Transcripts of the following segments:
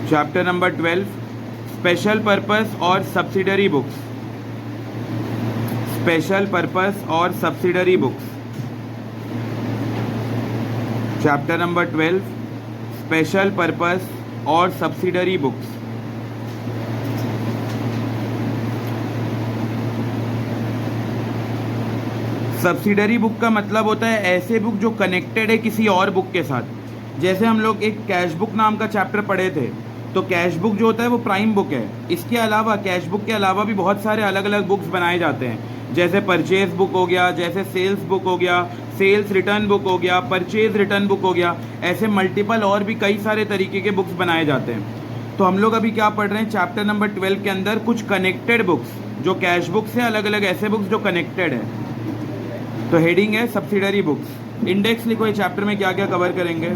Chapter number 12 special purpose और subsidiary books. Special purpose और subsidiary books. Chapter number 12 special purpose और subsidiary books. Subsidiary book का मतलब होता है ऐसे बुक जो कनेक्टेड है किसी और बुक के साथ। जैसे हम लोग एक कैश बुक नाम का चैप्टर पढ़े थे, तो कैश बुक जो होता है वो प्राइम बुक है। इसके अलावा कैश बुक के अलावा भी बहुत सारे अलग अलग बुक्स बनाए जाते हैं, जैसे परचेज बुक हो गया, जैसे सेल्स बुक हो गया, सेल्स रिटर्न बुक हो गया, परचेज रिटर्न बुक हो गया। ऐसे मल्टीपल और भी कई सारे तरीके के बुक्स बनाए जाते हैं। तो हम लोग अभी क्या पढ़ रहे हैं, चैप्टर नंबर 12 के अंदर कुछ कनेक्टेड बुक्स जो कैश बुक से अलग अलग ऐसे बुक्स जो कनेक्टेड है। तो हेडिंग है सब्सिडरी बुक्स। इंडेक्स लिखो, ये चैप्टर में क्या क्या कवर करेंगे।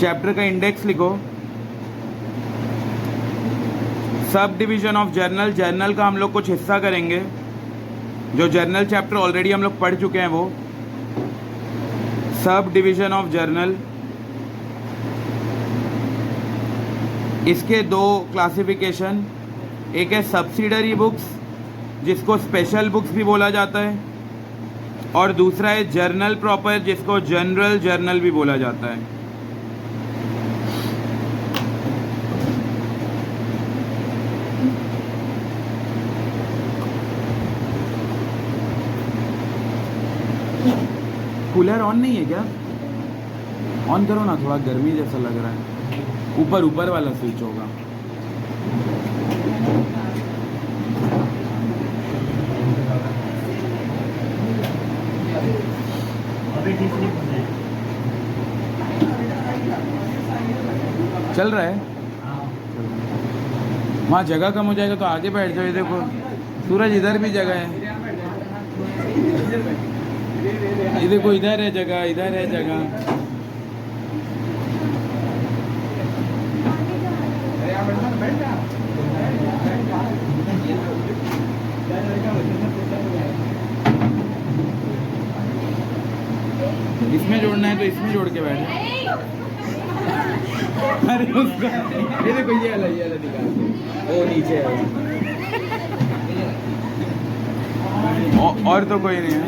चैप्टर का इंडेक्स लिखो। Sub division of journal, journal का हम लोग कुछ हिस्सा करेंगे। जो जर्नल चैप्टर ऑलरेडी हम लोग पढ़ चुके हैं वो सब डिवीजन ऑफ जर्नल। इसके दो क्लासिफिकेशन, एक है सब्सिडरी बुक्स जिसको स्पेशल बुक्स भी बोला जाता है, और दूसरा है जर्नल प्रॉपर जिसको जनरल जर्नल भी बोला जाता है। कूलर ऑन नहीं है क्या? ऑन करो ना, थोड़ा गर्मी जैसा लग रहा है। ऊपर वाला स्विच होगा। चल रहा है। वहाँ जगह कम हो जाएगा तो आगे बैठ जाओ। ये देखो सूरज, इधर भी जगह है। ये देखो इधर है जगह, इधर है जगह। इसमें जोड़ना है तो इसमें जोड़ के बैठे। अरे उसका ये देखो, ये वाला निकाल, वो नीचे है। और तो कोई नहीं है।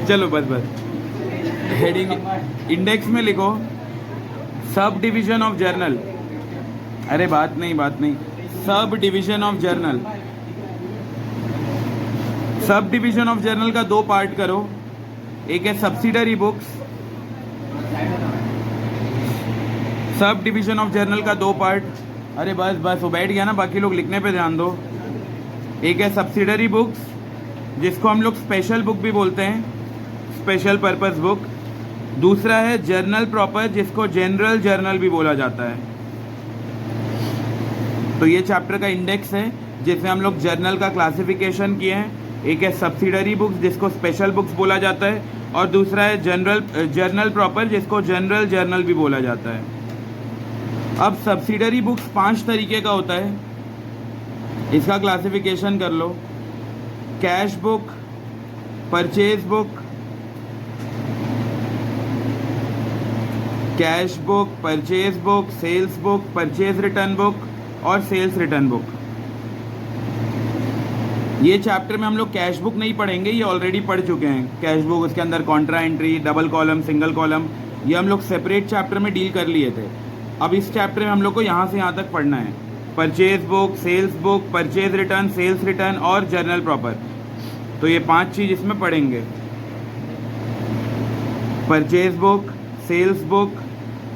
चलो बस हेडिंग इंडेक्स में लिखो सब डिवीजन ऑफ जर्नल। अरे बात नहीं, sub division of journal. Sub division of journal का दो पार्ट करो, एक है subsidiary books. Sub division of journal का दो पार्ट। अरे बस वो बैठ गया ना, बाकी लोग लिखने पे ध्यान दो। एक है सब्सिडरी बुक्स जिसको हम लोग स्पेशल बुक भी बोलते हैं, स्पेशल पर्पस बुक। दूसरा है जर्नल प्रॉपर जिसको जनरल जर्नल भी बोला जाता है। तो ये चैप्टर का इंडेक्स है जिसमें हम लोग जर्नल का क्लासिफिकेशन किए हैं। एक है सब्सिडरी बुक्स जिसको स्पेशल बुक्स बोला जाता है, और दूसरा है जर्नल प्रॉपर जिसको जनरल जर्नल भी बोला जाता है। अब सब्सिडरी बुक्स 5 तरीके का होता है, इसका क्लासिफिकेशन कर लो। Cash book, purchase book, cash book, purchase book, sales book, purchase return book और सेल्स रिटर्न बुक। ये चैप्टर में हम लोग कैश बुक नहीं पढ़ेंगे, ये ऑलरेडी पढ़ चुके हैं। कैश बुक, उसके अंदर Contra entry, double column, single column, ये हम लोग सेपरेट चैप्टर में डील कर लिए थे। अब इस चैप्टर में हम लोग को यहाँ से यहाँ तक पढ़ना है। Purchase book, sales book, purchase return, sales return और जर्नल प्रॉपर। तो ये 5 चीज़ इसमें पढ़ेंगे। Purchase book, sales book,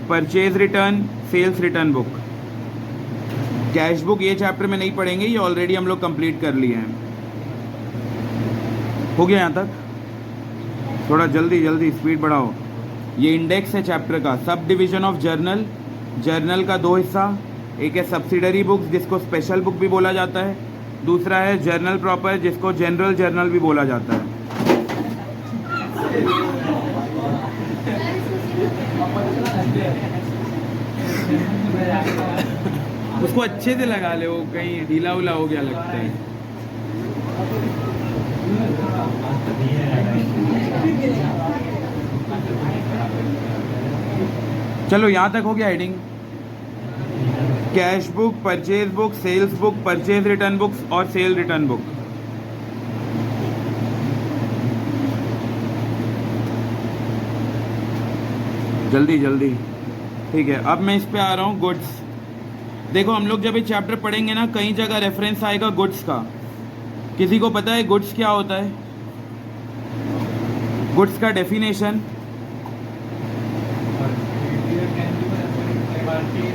purchase return, sales return book. Cash book ये चैप्टर में नहीं पढ़ेंगे, ये ऑलरेडी हम लोग कंप्लीट कर लिए हैं। हो गया यहाँ तक? थोड़ा जल्दी स्पीड बढ़ाओ। ये इंडेक्स है चैप्टर का। Sub division of journal, journal का दो हिस्सा, एक है सब्सिडरी बुक्स जिसको स्पेशल बुक भी बोला जाता है, दूसरा है जर्नल प्रॉपर जिसको जनरल जर्नल भी बोला जाता है। उसको अच्छे से लगा ले, वो कहीं ढीला उला हो गया लगता है। चलो यहाँ तक हो गया heading. Cash book, purchase book, sales book, purchase return books और सेल रिटर्न बुक। जल्दी जल्दी, ठीक है। अब मैं इस पे आ रहा हूँ, गुड्स। देखो हम लोग जब ये चैप्टर पढ़ेंगे ना, कई जगह रेफरेंस आएगा गुड्स का। किसी को पता है गुड्स क्या होता है? गुड्स का डेफिनेशन?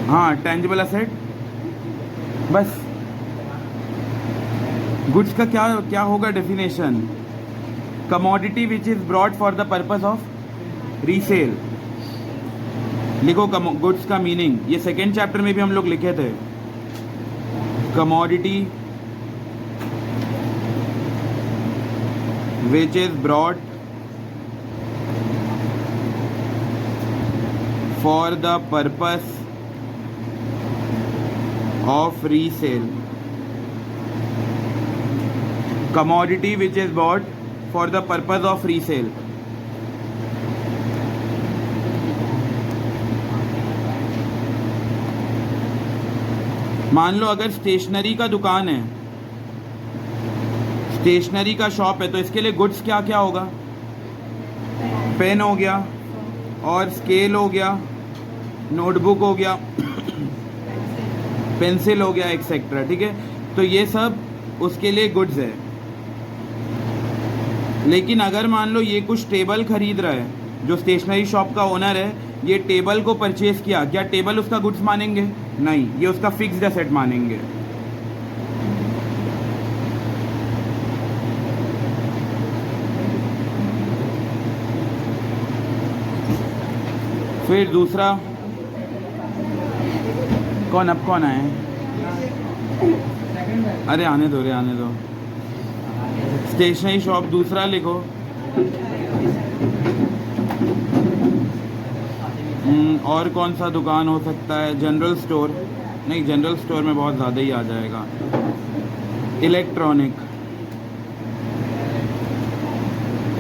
हाँ, टेंजिबल असेट। बस गुड्स का क्या क्या होगा definition? Commodity which is brought for the purpose of resale. लिखो गुड्स का मीनिंग, ये सेकेंड चैप्टर में भी हम लोग लिखे थे। Commodity which is brought for the purpose of resale. Commodity which is bought for the purpose of resale. मान लो अगर स्टेशनरी का दुकान है, स्टेशनरी का शॉप है, तो इसके लिए गुड्स क्या क्या होगा? पेन हो गया, और स्केल हो गया, नोटबुक हो गया, पेंसिल हो गया, एक्सेट्रा। ठीक है, तो ये सब उसके लिए गुड्स है। लेकिन अगर मान लो ये कुछ टेबल खरीद रहा है, जो स्टेशनरी शॉप का ओनर है, ये टेबल को परचेज किया, क्या टेबल उसका गुड्स मानेंगे? नहीं, ये उसका फिक्स्ड एसेट मानेंगे। फिर दूसरा, अब कौन आए? अरे आने दो रे, आने दो। स्टेशनरी शॉप, दूसरा लिखो। और कौन सा दुकान हो सकता है? General store? नहीं, जनरल स्टोर में बहुत ज़्यादा ही आ जाएगा। Electronic,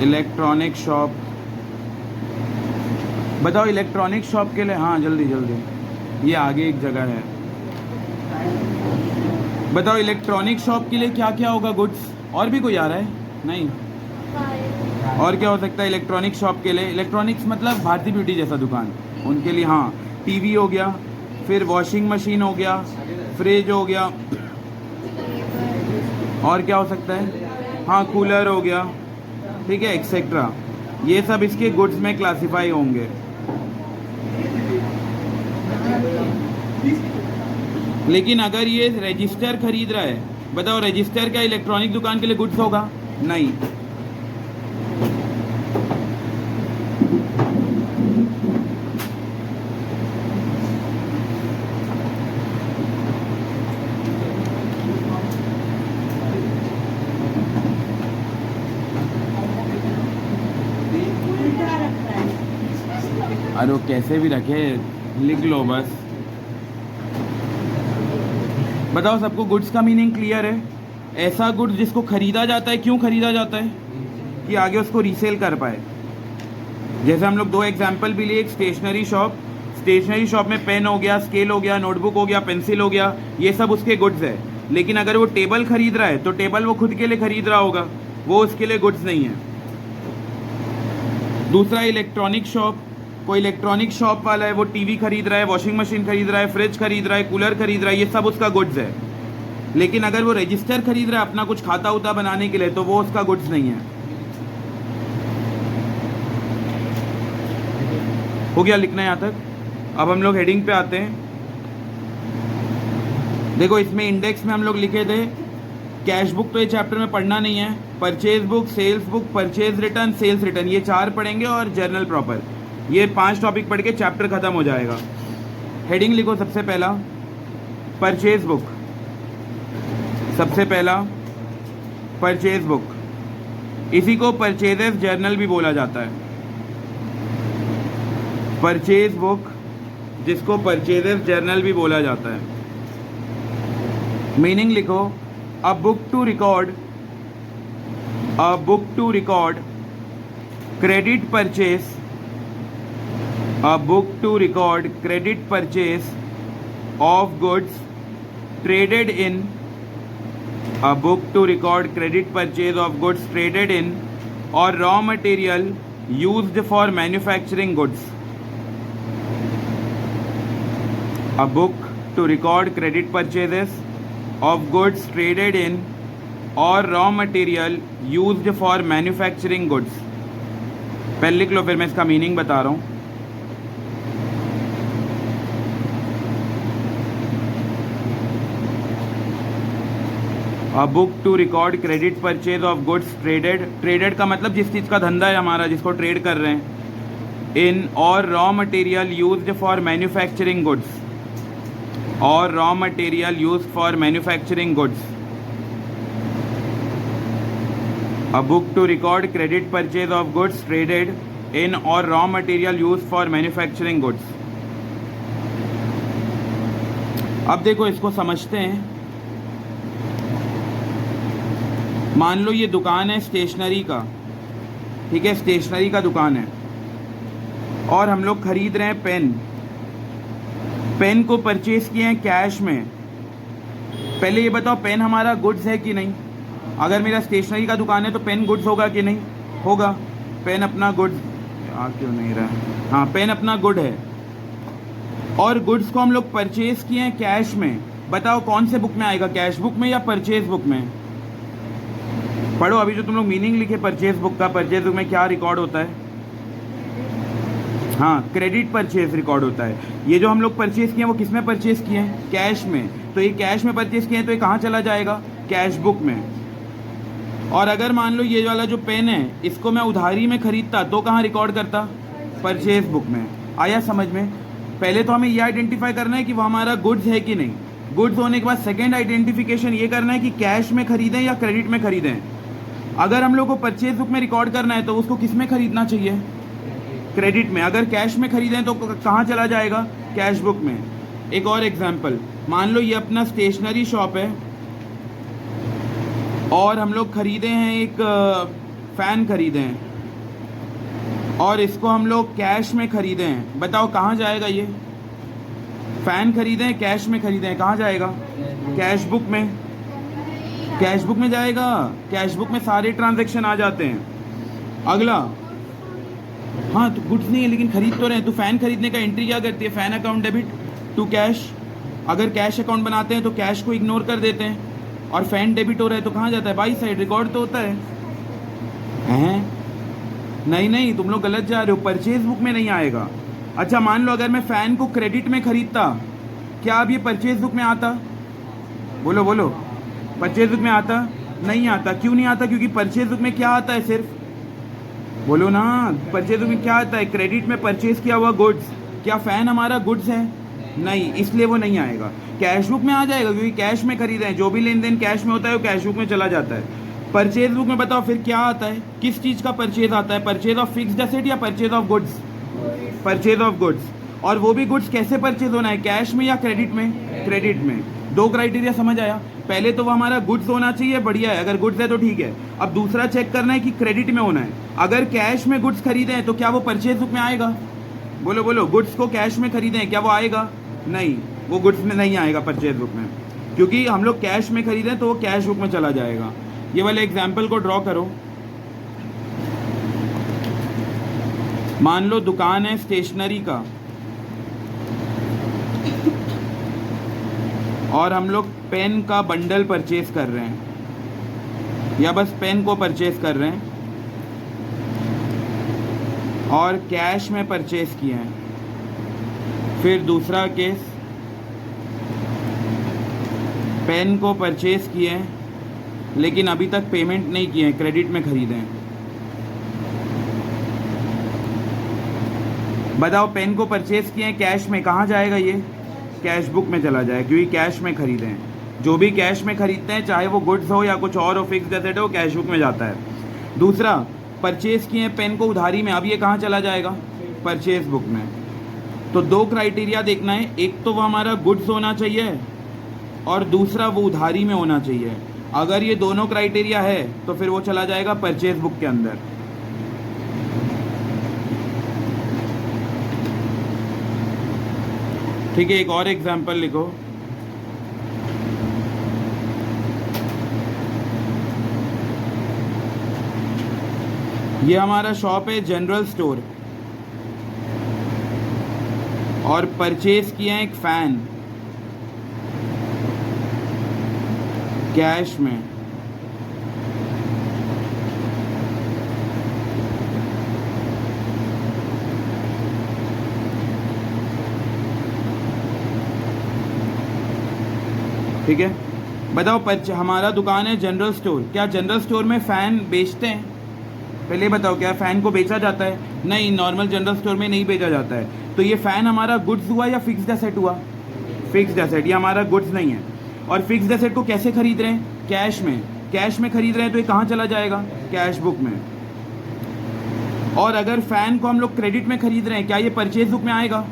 electronic shop. बताओ इलेक्ट्रॉनिक शॉप के लिए, हाँ जल्दी जल्दी, ये आगे एक जगह है। बताओ इलेक्ट्रॉनिक शॉप के लिए क्या क्या होगा गुड्स? और भी कोई आ रहा है? नहीं, और क्या हो सकता है इलेक्ट्रॉनिक शॉप के लिए? इलेक्ट्रॉनिक्स मतलब भारती ब्यूटी जैसा दुकान, उनके लिए हाँ, टीवी हो गया, फिर वॉशिंग मशीन हो गया, फ्रिज हो गया, और क्या हो सकता है? हाँ, कूलर हो गया, ठीक है, एक्सेट्रा। ये सब इसके गुड्स में क्लासिफाई होंगे। लेकिन अगर ये रजिस्टर खरीद रहा है, बताओ रजिस्टर क्या इलेक्ट्रॉनिक दुकान के लिए गुड्स होगा? नहीं। अरे वो कैसे भी रखे, लिख लो बस। बताओ सबको गुड्स का मीनिंग क्लियर है? ऐसा गुड्स जिसको खरीदा जाता है, क्यों खरीदा जाता है? कि आगे उसको रीसेल कर पाए। जैसे हम लोग दो एग्जाम्पल भी लिए, एक स्टेशनरी शॉप, स्टेशनरी शॉप में पेन हो गया, स्केल हो गया, नोटबुक हो गया, पेंसिल हो गया, ये सब उसके गुड्स है। लेकिन अगर वो टेबल खरीद रहा है तो टेबल वो खुद के लिए खरीद रहा होगा, वो उसके लिए गुड्स नहीं है। दूसरा इलेक्ट्रॉनिक शॉप, कोई इलेक्ट्रॉनिक शॉप वाला है, वो टीवी खरीद रहा है, वॉशिंग मशीन खरीद रहा है, फ्रिज खरीद रहा है, कूलर खरीद रहा है, ये सब उसका गुड्स है। लेकिन अगर वो रजिस्टर खरीद रहा है अपना कुछ खाता उता बनाने के लिए, तो वो उसका गुड्स नहीं है। हो गया लिखना यहाँ तक? अब हम लोग हेडिंग पे आते हैं। देखो इसमें इंडेक्स में हम लोग लिखे थे कैश बुक, तो ये चैप्टर में पढ़ना नहीं है। Purchase book, sales book, purchase return, sales return, ये 4 पढ़ेंगे, और जर्नल प्रॉपर, ये 5 टॉपिक पढ़ के चैप्टर खत्म हो जाएगा। हेडिंग लिखो सबसे पहला, परचेज बुक। सबसे पहला परचेज बुक, इसी को परचेजेस जर्नल भी बोला जाता है। परचेज बुक, जिसको परचेजेस जर्नल भी बोला जाता है। मीनिंग लिखो, a book to record A book to record credit purchase. A book to record credit purchase of goods traded in. A book to record credit purchase of goods traded in or raw material used for manufacturing goods. A book to record credit purchases of goods traded in or raw material used for manufacturing goods. पहले लिख लो, फिर मैं इसका meaning बता रहा हूँ. A book to record credit purchase of goods traded. Traded का मतलब जिस चीज़ का धंधा है हमारा, जिसको ट्रेड कर रहे हैं. In और raw material used for manufacturing goods. और raw material used for manufacturing goods. A book to record credit purchase of goods traded in or raw material used for manufacturing goods. अब देखो इसको समझते हैं. मान लो ये दुकान है स्टेशनरी का, ठीक है, स्टेशनरी का दुकान है और हम लोग खरीद रहे हैं पेन. पेन को परचेज किए हैं कैश में. पहले ये बताओ पेन हमारा गुड्स है कि नहीं. अगर मेरा स्टेशनरी का दुकान है तो पेन गुड्स होगा कि नहीं होगा. पेन अपना गुड्स आ क्यों नहीं रहा है. हाँ, पेन अपना गुड है और गुड्स को हम लोग परचेज किए हैं कैश में. बताओ कौन से बुक में आएगा, कैश बुक में या परचेज बुक में. पढ़ो अभी जो तुम लोग मीनिंग लिखे परचेज बुक का. परचेज बुक में क्या रिकॉर्ड होता है. हाँ, क्रेडिट परचेज रिकॉर्ड होता है. ये जो हम लोग परचेज किए हैं वो किस में परचेज किए हैं, कैश में. तो ये कैश में परचेज किए हैं तो ये कहाँ चला जाएगा, कैश बुक में. और अगर मान लो ये वाला जो पेन है इसको मैं उधारी में खरीदता तो कहाँ रिकॉर्ड करता, परचेज बुक में. आया समझ में. पहले तो हमें ये आइडेंटिफाई करना है कि वो हमारा गुड्स है कि नहीं. गुड्स होने के बाद सेकेंड आइडेंटिफिकेशन ये करना है कि कैश में खरीदें या क्रेडिट में खरीदें. अगर हम लोग को परचेज बुक में रिकॉर्ड करना है तो उसको किस में खरीदना चाहिए, क्रेडिट में. अगर कैश में खरीदें तो कहाँ चला जाएगा, कैश बुक में. एक और एग्जांपल, मान लो ये अपना स्टेशनरी शॉप है और हम लोग खरीदे हैं एक फ़ैन खरीदे हैं और इसको हम लोग कैश में खरीदे हैं. बताओ कहाँ जाएगा ये. फ़ैन खरीदे हैं कैश में खरीदे हैं, कहाँ जाएगा, कैश बुक में. कैश बुक में जाएगा. कैश बुक में सारे ट्रांजैक्शन आ जाते हैं. अगला, हाँ तो गुड्स नहीं है लेकिन खरीद तो रहे हैं. तो फ़ैन खरीदने का एंट्री क्या करती है, फ़ैन अकाउंट डेबिट टू कैश. अगर कैश अकाउंट बनाते हैं तो कैश को इग्नोर कर देते हैं और फ़ैन डेबिट हो रहा है तो कहाँ जाता है, बाई साइड. रिकॉर्ड तो होता है. हैं नहीं, तुम लोग गलत जा रहे हो. परचेज बुक में नहीं आएगा. अच्छा मान लो अगर मैं फ़ैन को क्रेडिट में खरीदता, क्या अब ये परचेज बुक में आता, बोलो. परचेज बुक में आता नहीं आता. क्यों नहीं आता, क्योंकि परचेज बुक में क्या आता है, सिर्फ बोलो ना. परचेज बुक में क्या आता है, क्रेडिट में परचेज किया हुआ गुड्स. क्या फ़ैन हमारा गुड्स है, नहीं, इसलिए वो नहीं आएगा. कैश बुक में आ जाएगा क्योंकि कैश में खरीदे हैं. जो भी लेन देन कैश में होता है वो कैश बुक में चला जाता है. परचेज बुक में बताओ फिर क्या आता है, किस चीज़ का परचेज आता है, परचेज ऑफ फिक्स्ड एसेट या purchase of goods, purchase of goods. और वो भी गुड्स कैसे परचेज होना है, कैश में या क्रेडिट में, क्रेडिट में. दो क्राइटेरिया समझ आया. पहले तो वो हमारा गुड्स होना चाहिए, बढ़िया है, अगर गुड्स है तो ठीक है. अब दूसरा चेक करना है कि क्रेडिट में होना है. अगर कैश में गुड्स खरीदे हैं तो क्या वो परचेज बुक में आएगा, बोलो. गुड्स को कैश में खरीदे हैं, क्या वो आएगा, नहीं, वो गुड्स में नहीं आएगा परचेज बुक में. क्योंकि हम लोग कैश में खरीदें तो वो कैश बुक में चला जाएगा. ये वाले एग्जाम्पल को ड्रॉ करो. मान लो दुकान है स्टेशनरी का और हम लोग पेन का बंडल परचेज कर रहे हैं या बस पेन को परचेज कर रहे हैं और कैश में परचेज किए हैं. फिर दूसरा केस, पेन को परचेज किए हैं लेकिन अभी तक पेमेंट नहीं किए हैं, क्रेडिट में खरीदे हैं. बताओ पेन को परचेज किए हैं कैश में, कहाँ जाएगा ये, कैश बुक में चला जाए क्योंकि कैश में खरीदे हैं. जो भी कैश में खरीदते हैं चाहे वो गुड्स हो या कुछ और हो, फिक्स्ड एसेट हो, कैश बुक में जाता है. दूसरा, परचेज किए हैं पेन को उधारी में, अब ये कहाँ चला जाएगा, परचेज बुक में. तो दो क्राइटेरिया देखना है, एक तो वो हमारा गुड्स होना चाहिए और दूसरा वो उधारी में होना चाहिए. अगर ये दोनों क्राइटेरिया है तो फिर वो चला जाएगा परचेज बुक के अंदर। ठीक है, एक और एग्जांपल लिखो। ये हमारा शॉप है जनरल स्टोर और परचेज किया है एक फैन कैश में। ठीक है, बताओ हमारा दुकान है जनरल स्टोर, क्या जनरल स्टोर में फ़ैन बेचते हैं? पहले बताओ, क्या फ़ैन को बेचा जाता है? नहीं, नॉर्मल जनरल स्टोर में नहीं बेचा जाता है। तो ये फ़ैन हमारा गुड्स हुआ या फिक्स्ड एसेट हुआ? Fixed asset. ये हमारा गुड्स नहीं है। और फिक्स्ड एसेट को कैसे खरीद रहे हैं? कैश में। कैश में खरीद रहे हैं तो ये कहाँ चला जाएगा? कैश बुक में। और अगर फ़ैन को हम लोग क्रेडिट में खरीद रहे हैं, क्या ये परचेज बुक में आएगा?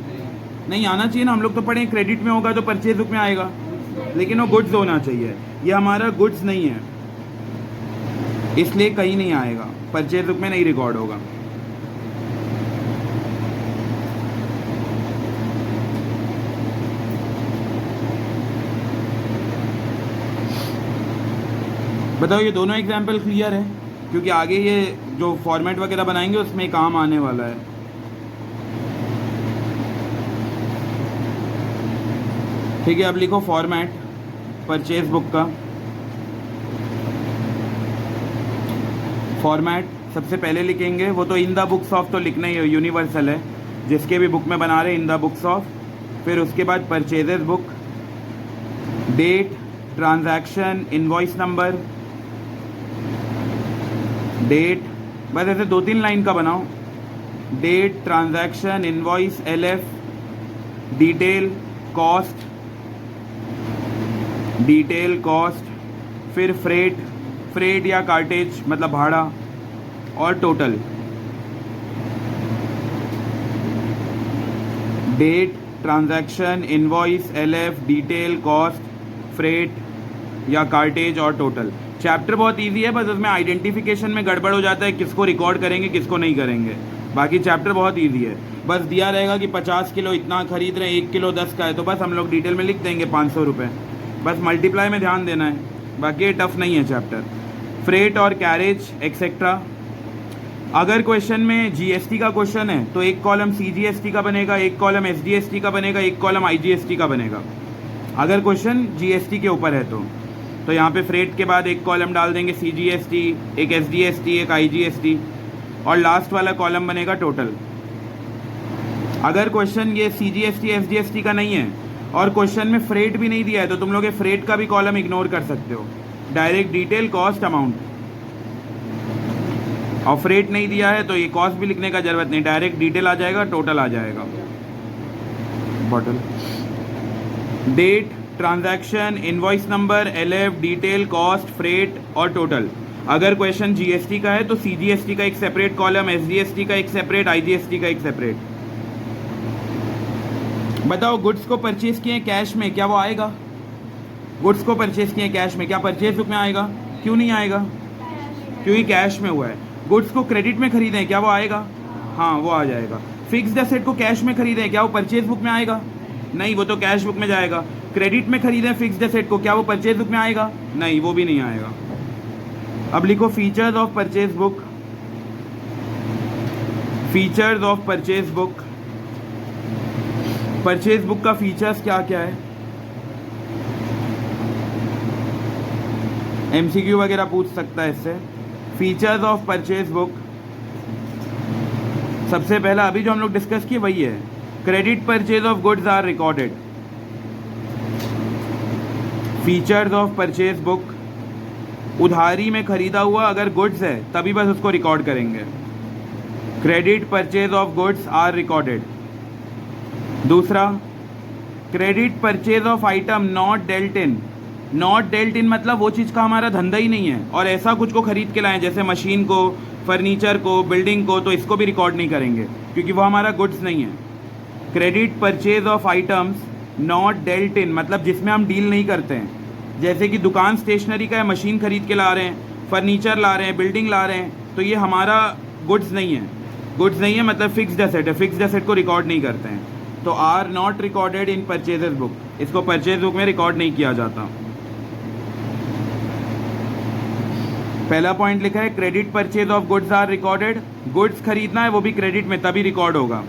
नहीं आना चाहिए ना, हम लोग तो पढ़े क्रेडिट में होगा तो परचेज बुक में आएगा, लेकिन वो गुड्स होना चाहिए। ये हमारा गुड्स नहीं है, इसलिए कहीं नहीं आएगा, परचेज बुक में नहीं रिकॉर्ड होगा। बताओ, ये दोनों एग्जाम्पल क्लियर है? क्योंकि आगे ये जो फॉर्मेट वगैरह बनाएंगे उसमें काम आने वाला है। ठीक है, अब लिखो फॉर्मेट परचेज बुक का। फॉर्मेट सबसे पहले लिखेंगे, वो तो इन द बुक्स ऑफ तो लिखना ही यूनिवर्सल है, जिसके भी बुक में बना रहे इन द बुक्स ऑफ। फिर उसके बाद purchases book, date, transaction, invoice number, date, बस ऐसे 2-3 लाइन का बनाओ। Date, transaction, invoice, LF, detail, cost, detail, cost, फिर फ्रेट या कार्टेज मतलब भाड़ा, और total. Date, transaction, invoice, LF, detail, cost, freight या कार्टेज और टोटल। चैप्टर बहुत इजी है, बस उसमें आइडेंटिफिकेशन में गड़बड़ हो जाता है, किसको रिकॉर्ड करेंगे किसको नहीं करेंगे। बाकी चैप्टर बहुत इजी है, बस दिया रहेगा कि 50 किलो इतना खरीद रहे हैं, 1 किलो 10 का है, तो बस हम लोग डिटेल में लिख देंगे 500 रुपये, बस मल्टीप्लाई में ध्यान देना है, बाकी ये टफ नहीं है चैप्टर। फ्रेट और कैरेज एक्सेट्रा। अगर क्वेश्चन में GST का क्वेश्चन है तो एक कॉलम CGST का बनेगा, एक कॉलम SGST का बनेगा, एक कॉलम IGST का बनेगा। अगर क्वेश्चन GST के ऊपर है तो यहाँ पे फ्रेट के बाद एक कॉलम डाल देंगे CGST, एक SGST, एक IGST, और लास्ट वाला कॉलम बनेगा टोटल। अगर क्वेश्चन ये CGST SGST का नहीं है और क्वेश्चन में फ्रेट भी नहीं दिया है तो तुम लोग फ्रेट का भी कॉलम इग्नोर कर सकते हो, डायरेक्ट डिटेल, कॉस्ट, अमाउंट। और फ्रेट नहीं दिया है तो ये कॉस्ट भी लिखने का जरूरत नहीं, डायरेक्ट डिटेल आ जाएगा, टोटल आ जाएगा। बॉटल, date, transaction, invoice number, LF, detail, cost, freight और टोटल। अगर क्वेश्चन GST का है तो CGST का एक सेपरेट कॉलम, SGST का एक सेपरेट, IGST का एक सेपरेट। बताओ, गुड्स को परचेज किए कैश में, क्या वो आएगा? गुड्स को परचेज किए कैश में, क्या परचेज बुक में आएगा? क्यों नहीं आएगा? क्योंकि कैश में हुआ है। गुड्स को क्रेडिट में खरीदें, क्या वो आएगा? हाँ, वो आ जाएगा। फिक्स्ड एसेट को कैश में खरीदें, क्या वो परचेज बुक में आएगा? नहीं, वो तो कैश बुक में जाएगा। क्रेडिट में खरीदें फिक्स्ड एसेट को, क्या वो परचेज बुक में आएगा? नहीं, वो भी नहीं आएगा। अब लिखो features of purchase book. Features of purchase book. Purchase book का फीचर्स क्या क्या है? MCQ वगैरह पूछ सकता है इससे। फीचर्स ऑफ परचेज बुक, सबसे पहला अभी जो हम लोग डिस्कस किए वही है, credit purchase of goods are recorded. Features of purchase book, उधारी में खरीदा हुआ अगर गुड्स है तभी बस उसको रिकॉर्ड करेंगे। Credit purchase of goods are recorded. दूसरा, credit purchase of item not dealt in. Not dealt in मतलब वो चीज़ का हमारा धंधा ही नहीं है और ऐसा कुछ को खरीद के लाएं जैसे मशीन को, फर्नीचर को, बिल्डिंग को, तो इसको भी रिकॉर्ड नहीं करेंगे क्योंकि वो हमारा गुड्स नहीं है। Credit purchase of items not dealt in मतलब जिसमें हम डील नहीं करते हैं, जैसे कि दुकान स्टेशनरी का है, मशीन खरीद के ला रहे हैं, फर्नीचर ला रहे हैं, बिल्डिंग ला रहे हैं, तो ये हमारा गुड्स नहीं है। गुड्स नहीं है मतलब फिक्स्ड एसेट है, फिक्स्ड एसेट को रिकॉर्ड नहीं करते हैं। तो are not recorded in purchases book, इसको परचेज बुक में रिकॉर्ड नहीं किया जाता। पहला पॉइंट लिखा है credit purchase of goods are recorded, goods खरीदना है वो भी क्रेडिट में तभी रिकॉर्ड होगा।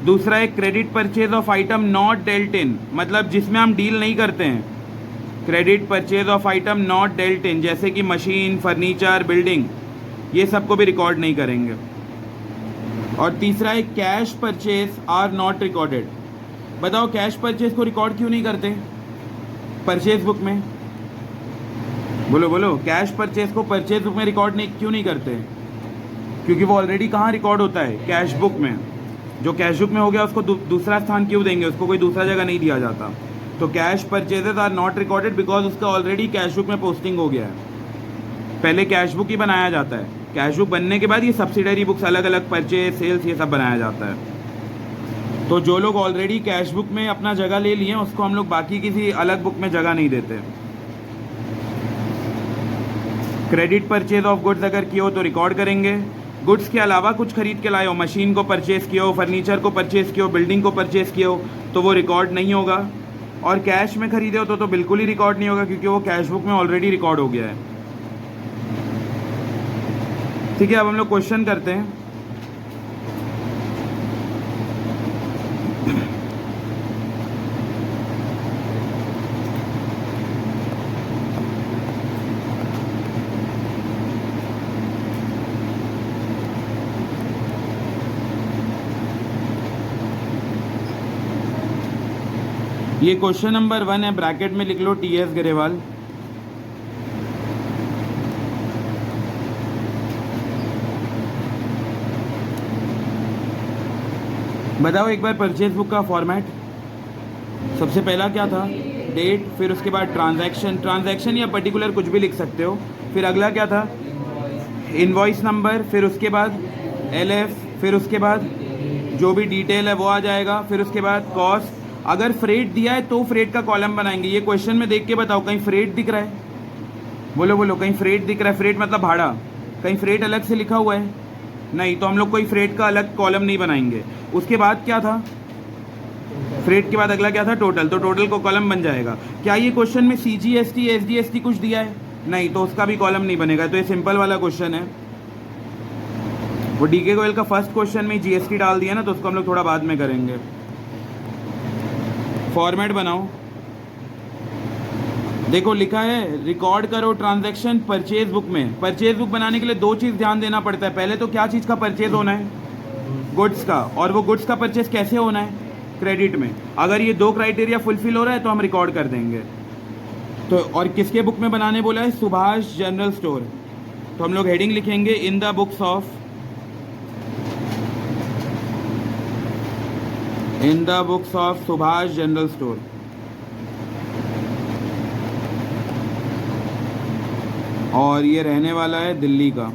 दूसरा है credit purchase of item not dealt in, मतलब जिसमें हम डील नहीं करते हैं। Credit purchase of item not dealt in, जैसे कि मशीन, फर्नीचर, बिल्डिंग, ये सबको भी रिकॉर्ड नहीं करेंगे। और तीसरा है cash purchase are not recorded. बताओ कैश परचेज को रिकॉर्ड क्यों नहीं करते परचेज बुक में? बोलो बोलो, कैश परचेज को परचेज बुक में रिकॉर्ड नहीं क्यों नहीं करते? क्योंकि वो ऑलरेडी कहाँ रिकॉर्ड होता है? कैश बुक में। जो कैश बुक में हो गया उसको दूसरा स्थान क्यों देंगे? उसको कोई दूसरा जगह नहीं दिया जाता। तो cash purchases are not recorded because उसका ऑलरेडी कैश बुक में पोस्टिंग हो गया है। पहले कैश बुक ही बनाया जाता है, कैश बुक बनने के बाद ये सब्सिडरी बुक्स अलग अलग परचेज, सेल्स, ये सब बनाया जाता है। तो जो लोग ऑलरेडी कैश बुक में अपना जगह ले लिए हैं उसको हम लोग बाकी किसी अलग बुक में जगह नहीं देते। क्रेडिट परचेज ऑफ गुड्स अगर किए हो तो रिकॉर्ड करेंगे। गुड्स के अलावा कुछ खरीद के लाए हो, मशीन को परचेज किए हो, फर्नीचर को परचेज किए हो, बिल्डिंग को परचेज किए हो, तो वो रिकॉर्ड नहीं होगा। और कैश में खरीदे हो तो बिल्कुल ही रिकॉर्ड नहीं होगा क्योंकि वो कैश बुक में ऑलरेडी रिकॉर्ड हो गया है। ठीक है, अब हम लोग क्वेश्चन करते हैं। ये क्वेश्चन नंबर 1 है, ब्रैकेट में लिख लो टीएस गरेवाल। बताओ एक बार परचेज बुक का फॉर्मेट। सबसे पहला क्या था? डेट, फिर उसके बाद ट्रांजैक्शन, ट्रांजैक्शन या पर्टिकुलर कुछ भी लिख सकते हो। फिर अगला क्या था? इनवॉइस नंबर, फिर उसके बाद एलएफ, फिर उसके बाद जो भी डिटेल है वो आ जाएगा। फिर उसके बाद कॉस्ट, अगर फ्रेट दिया है तो फ्रेट का कॉलम बनाएंगे। ये क्वेश्चन में देख के बताओ कहीं फ्रेट दिख रहा है? बोलो बोलो, कहीं फ्रेट दिख रहा है? फ्रेट मतलब भाड़ा, कहीं फ्रेट अलग से लिखा हुआ है? नहीं, तो हम लोग कोई फ्रेट का अलग कॉलम नहीं बनाएंगे। उसके बाद क्या था? फ्रेट के बाद अगला क्या था? टोटल, तो टोटल को कॉलम बन जाएगा। क्या ये क्वेश्चन में सीजीएसटी, एसडीएसटी कुछ दिया है? नहीं, तो उसका भी कॉलम नहीं बनेगा। तो ये सिंपल वाला क्वेश्चन है। वो डीके गोयल का फर्स्ट क्वेश्चन में जीएसटी डाल दिया ना, तो उसको हम लोग थोड़ा बाद में करेंगे। फॉर्मेट बनाओ। देखो लिखा है रिकॉर्ड करो ट्रांजैक्शन परचेज बुक में। परचेज बुक बनाने के लिए दो चीज़ ध्यान देना पड़ता है। पहले तो क्या चीज़ का परचेज होना है? गुड्स का। और वो गुड्स का परचेज कैसे होना है? क्रेडिट में। अगर ये दो क्राइटेरिया फुलफिल हो रहा है तो हम रिकॉर्ड कर देंगे। तो और किसके बुक में बनाने बोला है? Subhash general store. तो हम लोग हेडिंग लिखेंगे in the books of, in the books of Subhash general store. और ये रहने वाला है दिल्ली का।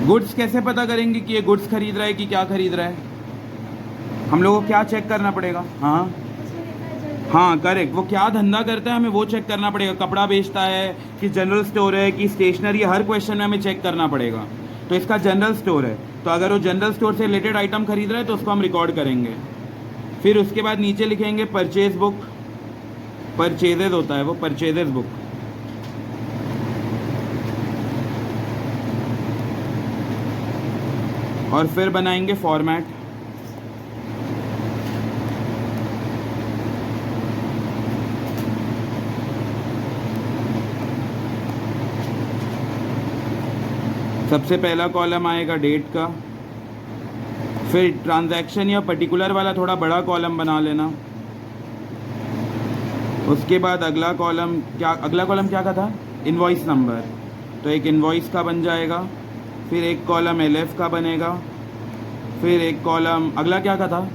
गुड्स कैसे पता करेंगे कि ये गुड्स खरीद रहा है कि क्या खरीद रहा है? हम लोगों को क्या चेक करना पड़ेगा? हाँ करेक्ट, वो क्या धंधा करता है हमें वो चेक करना पड़ेगा। कपड़ा बेचता है कि जनरल स्टोर है कि स्टेशनरी, हर क्वेश्चन में हमें चेक करना पड़ेगा। तो इसका जनरल स्टोर है, तो अगर वो जनरल स्टोर से रिलेटेड आइटम खरीद रहा है तो उसको हम रिकॉर्ड करेंगे। फिर उसके बाद नीचे लिखेंगे परचेज बुक, परचेजेज होता है वो, परचेजेज बुक। और फिर बनाएंगे फॉर्मेट। सबसे पहला कॉलम आएगा डेट का, फिर ट्रांजैक्शन या पर्टिकुलर वाला थोड़ा बड़ा कॉलम बना लेना। उसके बाद अगला कॉलम क्या का था? इनवॉइस नंबर, तो एक इनवॉइस का बन जाएगा। फिर एक कॉलम एलएफ का बनेगा। फिर एक कॉलम अगला क्या का था?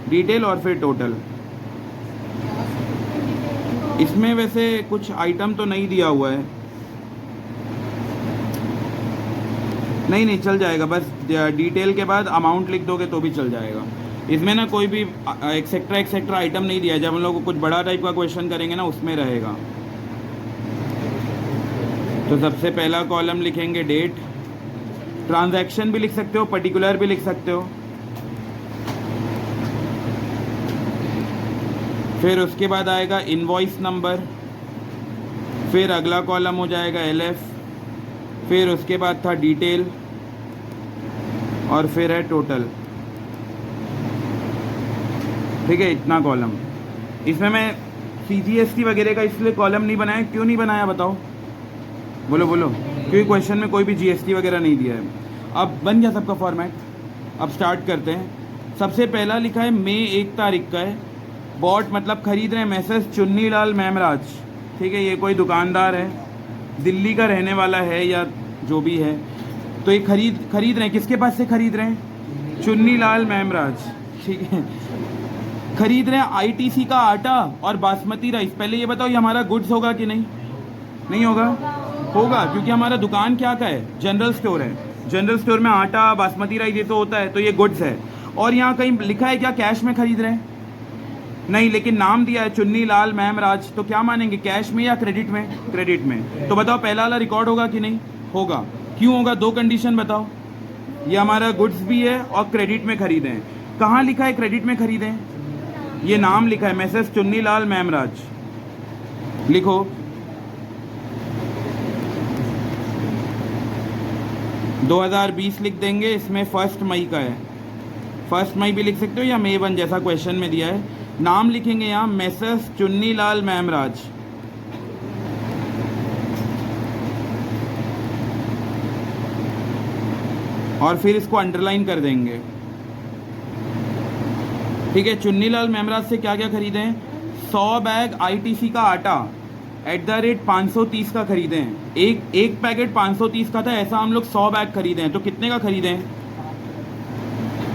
डिटेल और फिर टोटल। इसमें वैसे कुछ आइटम तो नहीं दिया हुआ है, नहीं चल जाएगा, बस डिटेल के बाद अमाउंट लिख दोगे तो भी चल जाएगा। इसमें ना कोई भी एक्सेट्रा आइटम नहीं दिया है। जब हम लोग को कुछ बड़ा टाइप का क्वेश्चन करेंगे ना उसमें रहेगा। तो सबसे पहला कॉलम लिखेंगे डेट, ट्रांजैक्शन भी लिख सकते हो, पर्टिकुलर भी लिख सकते हो। फिर उसके बाद आएगा इनवॉइस नंबर, फिर अगला कॉलम हो जाएगा एलएफ, फिर उसके बाद था डिटेल और फिर है टोटल। ठीक है, इतना कॉलम। इसमें मैं सीजीएसटी वगैरह का इसलिए कॉलम नहीं बनाया। क्यों नहीं बनाया बताओ, बोलो बोलो। क्योंकि क्वेश्चन में कोई भी जीएसटी वगैरह नहीं दिया है। अब बन गया सबका फॉर्मेट। अब स्टार्ट करते हैं। सबसे पहला लिखा है मई 1 तारीख का है। बॉट मतलब खरीद रहे हैं मैसेज चुन्नी लाल मेमराज। ठीक है, ये कोई दुकानदार है, दिल्ली का रहने वाला है या जो भी है। तो ये खरीद रहे हैं, किसके पास से खरीद रहे हैं? चुन्नी लाल मेमराज। ठीक है, खरीद रहे हैं आईटीसी का आटा और बासमती राइस। पहले ये बताओ, ये हमारा गुड्स होगा कि नहीं? नहीं होगा? होगा, क्योंकि हमारा दुकान क्या का है? जनरल स्टोर है। जनरल स्टोर में आटा बासमती राइस ये तो होता है, तो ये गुड्स है। और यहाँ कहीं लिखा है क्या कैश में खरीद रहे हैं? नहीं, लेकिन नाम दिया है चुन्नी लाल मेमराज, तो क्या मानेंगे, कैश में या क्रेडिट में? क्रेडिट में। तो बताओ पहला वाला रिकॉर्ड होगा कि नहीं? होगा। क्यों होगा? दो कंडीशन बताओ। ये हमारा गुड्स भी है और क्रेडिट में खरीदे हैं। कहाँ लिखा है क्रेडिट में खरीदे हैं? ये नाम लिखा है मैसेज चुन्नी लाल मेमराज। लिखो। – 2020 लिख देंगे। इसमें 1 मई का है। 1 मई भी लिख सकते हो या मई 1 जैसा क्वेश्चन में दिया है। नाम लिखेंगे यहाँ मैसेज चुन्नी लाल मेमराज। और फिर इसको अंडरलाइन कर देंगे। ठीक है, चुन्नी लाल मेमराज से क्या क्या खरीदे हैं? 100 बैग आईटीसी का आटा @ 530 का खरीदे हैं। एक पैकेट 530 का था, ऐसा हम लोग 100 बैग खरीदे हैं। तो कितने का खरीदे हैं?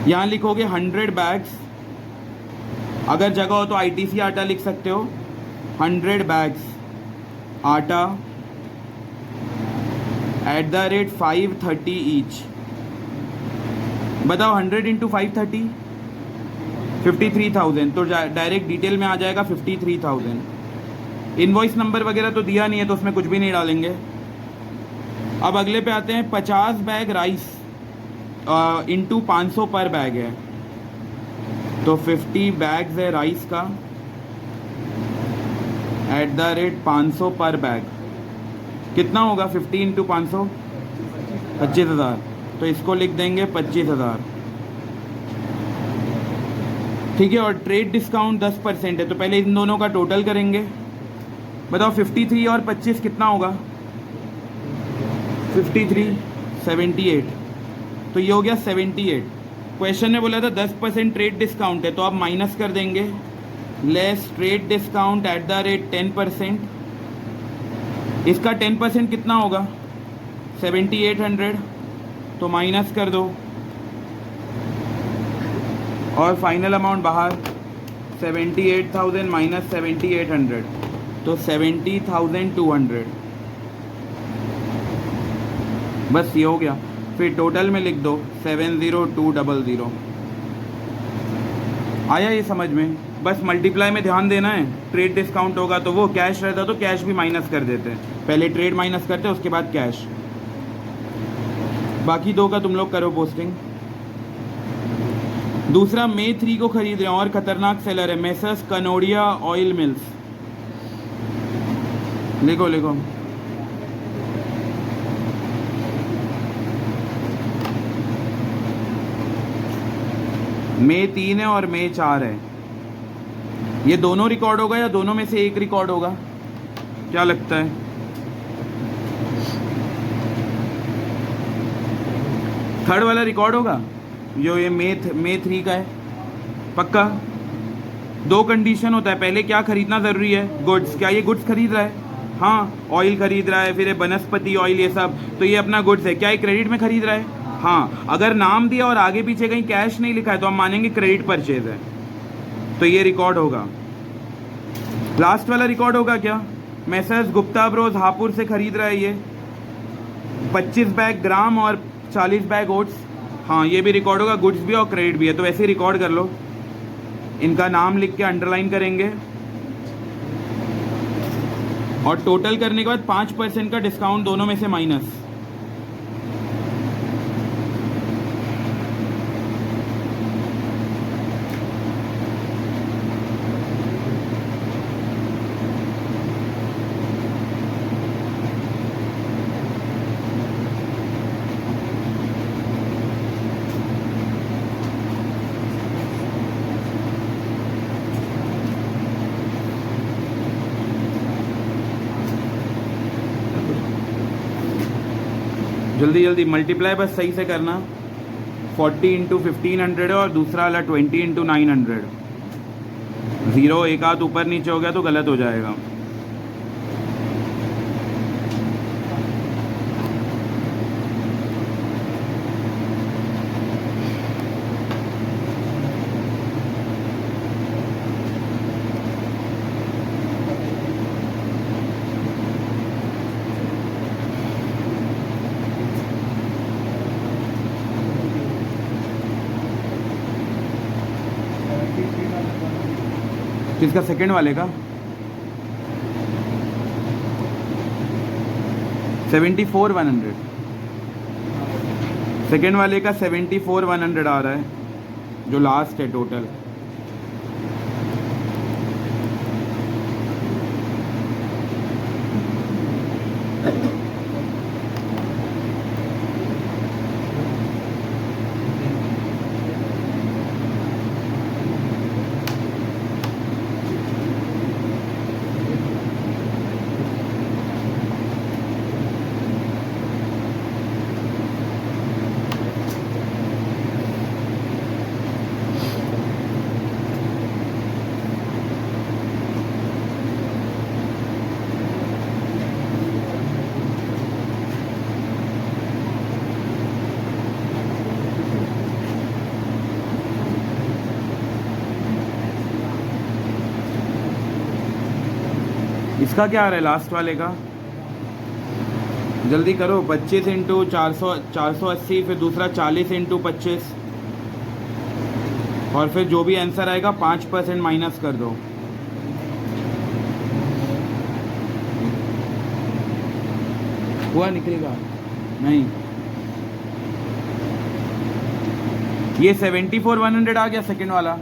यहाँ लिखोगे 100 बैग्स। अगर जगह हो तो आईटीसी आटा लिख सकते हो। 100 बैग्स आटा @ 530 ईच। बताओ 100 × 530 53,000। तो डायरेक्ट डिटेल में आ जाएगा 53,000। इनवॉइस नंबर वगैरह तो दिया नहीं है, तो उसमें कुछ भी नहीं डालेंगे। अब अगले पे आते हैं। 50 बैग राइस इंटू 500 पर बैग है, तो 50 बैग्स है राइस का @ 500 पर बैग। कितना होगा 50 × 500? 25,000। तो इसको लिख देंगे 25,000। ठीक है, और ट्रेड डिस्काउंट 10% है। तो पहले इन दोनों का टोटल करेंगे। बताओ 53 और 25 कितना होगा? 53 78। तो ये हो गया 78। क्वेश्चन ने बोला था 10% ट्रेड डिस्काउंट है, तो आप माइनस कर देंगे। Less trade discount @ 10%। इसका 10% कितना होगा? 7800। तो माइनस कर दो और फाइनल अमाउंट बाहर 78,000 माइनस 7800, तो 70,200। बस ये हो गया। फिर टोटल में लिख दो 70200। आया ये समझ में? बस मल्टीप्लाई में ध्यान देना है। ट्रेड डिस्काउंट होगा तो वो कैश रहता तो कैश भी माइनस कर देते हैं। पहले ट्रेड माइनस करते उसके बाद कैश। बाकी दो का तुम लोग करो पोस्टिंग। दूसरा मई 3 को खरीद रहे हैं और खतरनाक सेलर है मैसर्स कनोडिया ऑयल मिल्स। लिखो लिखो। मई 3 है और मई 4 है। ये दोनों रिकॉर्ड होगा या दोनों में से एक रिकॉर्ड होगा? क्या लगता है? थर्ड वाला रिकॉर्ड होगा जो ये मई 3 का है। पक्का? दो कंडीशन होता है। पहले क्या खरीदना ज़रूरी है? गुड्स। क्या ये गुड्स खरीद रहा है? हाँ, ऑयल खरीद रहा है, फिर ये बनस्पति ऑयल ये सब, तो ये अपना गुड्स है। क्या ये क्रेडिट में खरीद रहा है? हाँ। अगर नाम दिया और आगे पीछे कहीं कैश नहीं लिखा है तो हम मानेंगे क्रेडिट परचेज है, तो ये रिकॉर्ड होगा। लास्ट वाला रिकॉर्ड होगा क्या? मैसर्स गुप्ता ब्रोस हापुड़ से खरीद रहा है ये 25 बैग ग्राम और 40 बैग ओट्स। हाँ ये भी रिकॉर्ड होगा, गुड्स भी और क्रेडिट भी है, तो वैसे ही रिकॉर्ड कर लो। इनका नाम लिख के अंडरलाइन करेंगे और टोटल करने के बाद 5% का डिस्काउंट दोनों में से माइनस। जल्दी जल्दी मल्टीप्लाई बस सही से करना। 40 इंटू 1500 है और दूसरा वाला 20 इंटू 900। ज़ीरो एक आध ऊपर नीचे हो गया तो गलत हो जाएगा। किसका? सेकंड वाले का 74,100। सेकंड वाले का 74,100 आ रहा है जो लास्ट है टोटल। इसका क्या आ रहा है लास्ट वाले का? जल्दी करो। 25 इंटू 480, फिर दूसरा 40 इंटू 25, और फिर जो भी आंसर आएगा 5% माइनस कर दो। हुआ निकलेगा नहीं। ये 74,100 आ गया सेकंड वाला।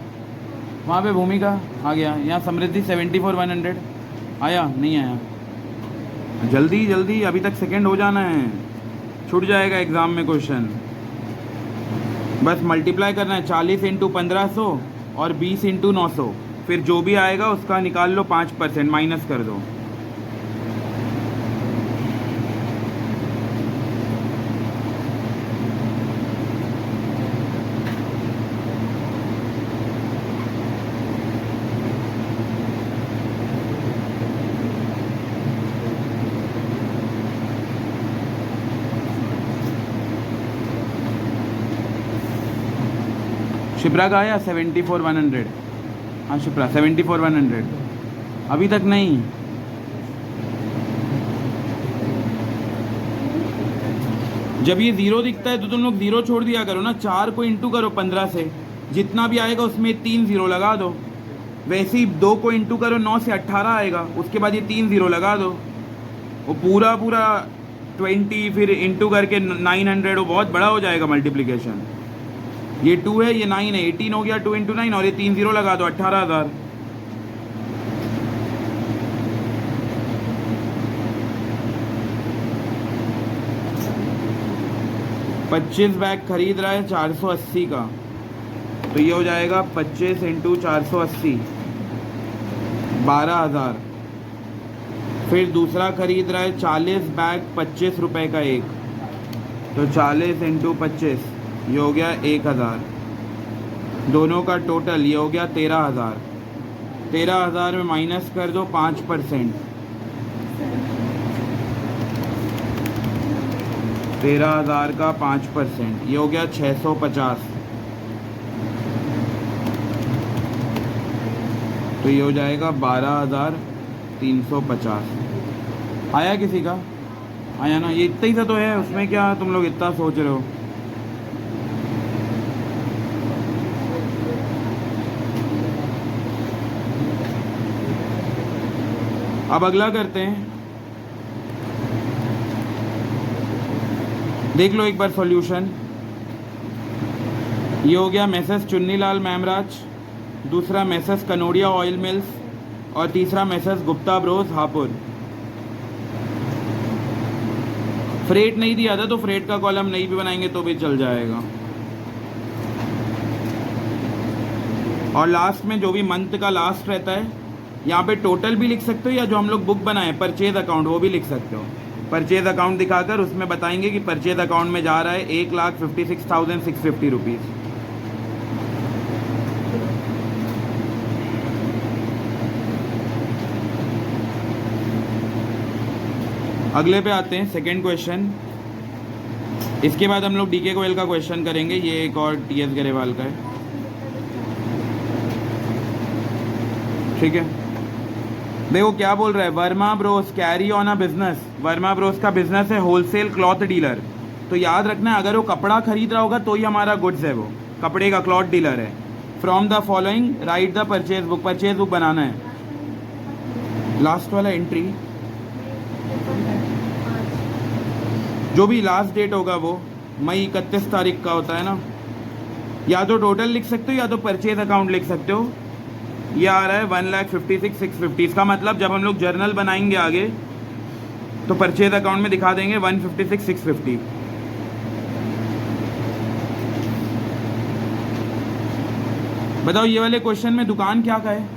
वहाँ पे भूमिका आ गया। यहाँ समृद्धि 74,100 आया नहीं आया? जल्दी जल्दी, अभी तक सेकंड हो जाना है, छूट जाएगा एग्ज़ाम में क्वेश्चन। बस मल्टीप्लाई करना है 40 इंटू 1500 और 20 इंटू 900, फिर जो भी आएगा उसका निकाल लो 5% माइनस कर दो। शिप्रा का आया 74,100। हाँ शिप्रा 74,100 अभी तक नहीं। जब ये ज़ीरो दिखता है तो तुम लोग ज़ीरो छोड़ दिया करो ना। 4 को इंटू करो 15 से, जितना भी आएगा उसमें 3 ज़ीरो लगा दो। वैसे ही 2 को इंटू करो 9 से 18 आएगा, उसके बाद ये 3 ज़ीरो लगा दो। वो पूरा 20 फिर इंटू करके 900, वो बहुत बड़ा हो जाएगा मल्टीप्लिकेशन। ये 2 है, ये 9 है, 18 हो गया 2 इंटू 9, और ये 3 ज़ीरो लगा दो 18,000। पच्चीस बैग खरीद रहा है 480 का, तो ये हो जाएगा 25 इंटू 480 12,000। फिर दूसरा खरीद रहा है 40 बैग 25 रुपए का एक, तो 40 इंटू 25 ये हो गया 1,000। दोनों का टोटल ये हो गया 13,000। 13,000 में माइनस कर दो 5%। 13,000 का 5% ये हो गया 650। तो ये हो जाएगा 12,350। आया किसी का? आया ना? ये इतना ही सा तो है, उसमें क्या तुम लोग इतना सोच रहे हो। अब अगला करते हैं, देख लो एक बार सॉल्यूशन। ये हो गया मैसेस चुन्नीलाल मैमराज, दूसरा मैसेस कनोडिया ऑयल मिल्स और तीसरा messrs Gupta bros Hapur. Freight नहीं दिया था तो फ्रेट का कॉलम नहीं भी बनाएंगे तो भी चल जाएगा। और लास्ट में जो भी मंथ का लास्ट रहता है, यहाँ पे टोटल भी लिख सकते हो या जो हम लोग बुक बनाए परचेज अकाउंट वो भी लिख सकते हो। परचेज अकाउंट दिखाकर उसमें बताएंगे कि परचेज अकाउंट में जा रहा है 1,56,650 रुपीज़। अगले पे आते हैं, सेकंड क्वेश्चन। इसके बाद हम लोग डीके गोयल का क्वेश्चन करेंगे, ये एक और टीएस गरेवाल का है, ठीक है। देखो क्या बोल रहा है, Verma Bros carry on a business. Verma Bros का बिजनेस है होलसेल क्लॉथ डीलर। तो याद रखना अगर वो कपड़ा खरीद रहा होगा तो ही हमारा गुड्स है, वो कपड़े का क्लॉथ डीलर है। From the following write the purchase book. Purchase book बनाना है। लास्ट वाला एंट्री जो भी लास्ट डेट होगा वो मई 31 तारीख का होता है ना। या तो टोटल लिख सकते हो या तो परचेज अकाउंट लिख सकते हो। ये आ रहा है 1,56,650। इसका मतलब जब हम लोग जर्नल बनाएंगे आगे तो परचेज अकाउंट में दिखा देंगे 1,56,650। बताओ ये वाले क्वेश्चन में दुकान क्या का है?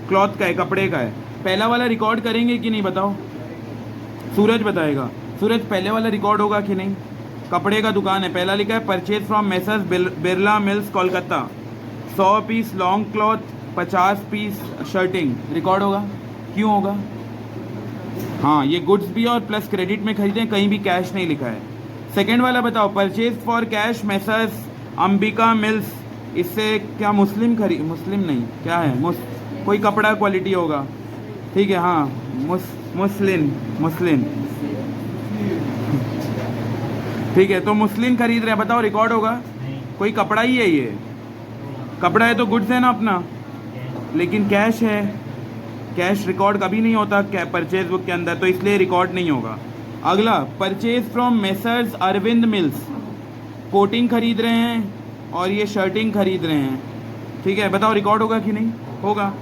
क्लॉथ का है, कपड़े का है। पहला वाला रिकॉर्ड करेंगे कि नहीं बताओ? सूरज बताएगा। सूरज पहले वाला रिकॉर्ड होगा कि नहीं? कपड़े का दुकान है, पहला लिखा है purchase from messrs Birla mills Kolkata, 100 piece long cloth, 50 piece shirting. Record होगा? क्यों होगा? हाँ, ये गुड्स भी और प्लस क्रेडिट में खरीदें, कहीं भी कैश नहीं लिखा है। सेकेंड वाला बताओ, purchase for cash messrs Ambika mills. इससे क्या मुस्लिम नहीं, क्या है? कोई कपड़ा क्वालिटी होगा, ठीक है। हाँ, मुस्लिम ठीक है। तो मुस्लिम खरीद रहे हैं, बताओ रिकॉर्ड होगा? कोई कपड़ा ही है, ये कपड़ा है तो गुड्स है ना अपना, लेकिन कैश है। कैश रिकॉर्ड कभी नहीं होता परचेज बुक के अंदर, तो इसलिए रिकॉर्ड नहीं होगा। अगला, purchase from messrs Arvind mills. Coating खरीद रहे हैं और ये शर्टिंग खरीद रहे हैं, ठीक है। बताओ रिकॉर्ड होगा कि नहीं होगा?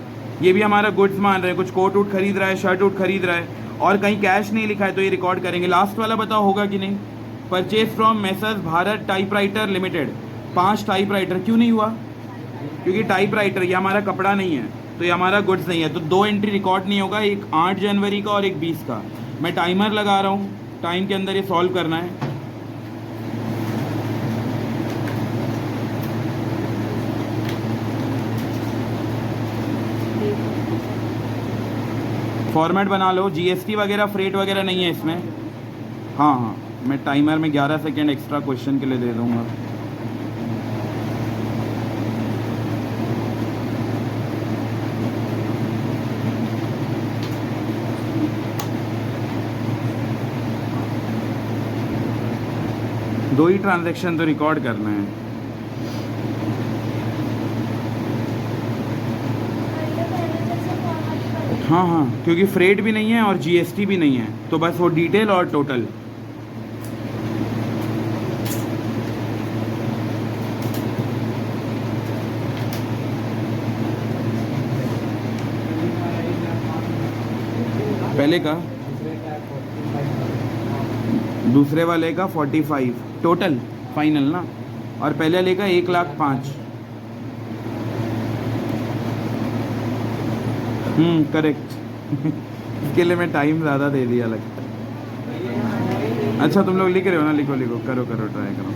ये भी हमारा गुड्स मान रहे हैं, कुछ कोट उट खरीद रहा है, शर्ट उट खरीद रहा है और कहीं कैश नहीं लिखा है तो ये रिकॉर्ड करेंगे। लास्ट वाला बताओ होगा कि नहीं? Purchase from messrs Bharat typewriter limited, 5 typewriter. क्यों नहीं हुआ? क्योंकि टाइपराइटर ये हमारा कपड़ा नहीं है, तो ये हमारा गुड्स नहीं है, तो 2 एंट्री रिकॉर्ड नहीं होगा, एक 8 जनवरी का और एक 20 का। मैं टाइमर लगा रहा हूँ, टाइम के अंदर ये सॉल्व करना है। फॉर्मेट बना लो, जीएसटी वगैरह फ्रेट वगैरह नहीं है इसमें। हाँ हाँ, मैं टाइमर में 11 सेकेंड एक्स्ट्रा क्वेश्चन के लिए दे दूँगा। दो ही ट्रांजैक्शन तो रिकॉर्ड करना है। हाँ हाँ, क्योंकि फ्रेट भी नहीं है और जीएसटी भी नहीं है, तो बस वो डिटेल और टोटल। पहले का, दूसरे वाले का 45 टोटल फाइनल ना, और पहले वाले का 1,05,000। करेक्ट इसके लिए मैं टाइम ज़्यादा दे दिया लगता है। अच्छा तुम लोग लिख रहे हो ना, लिखो करो ट्राई करो।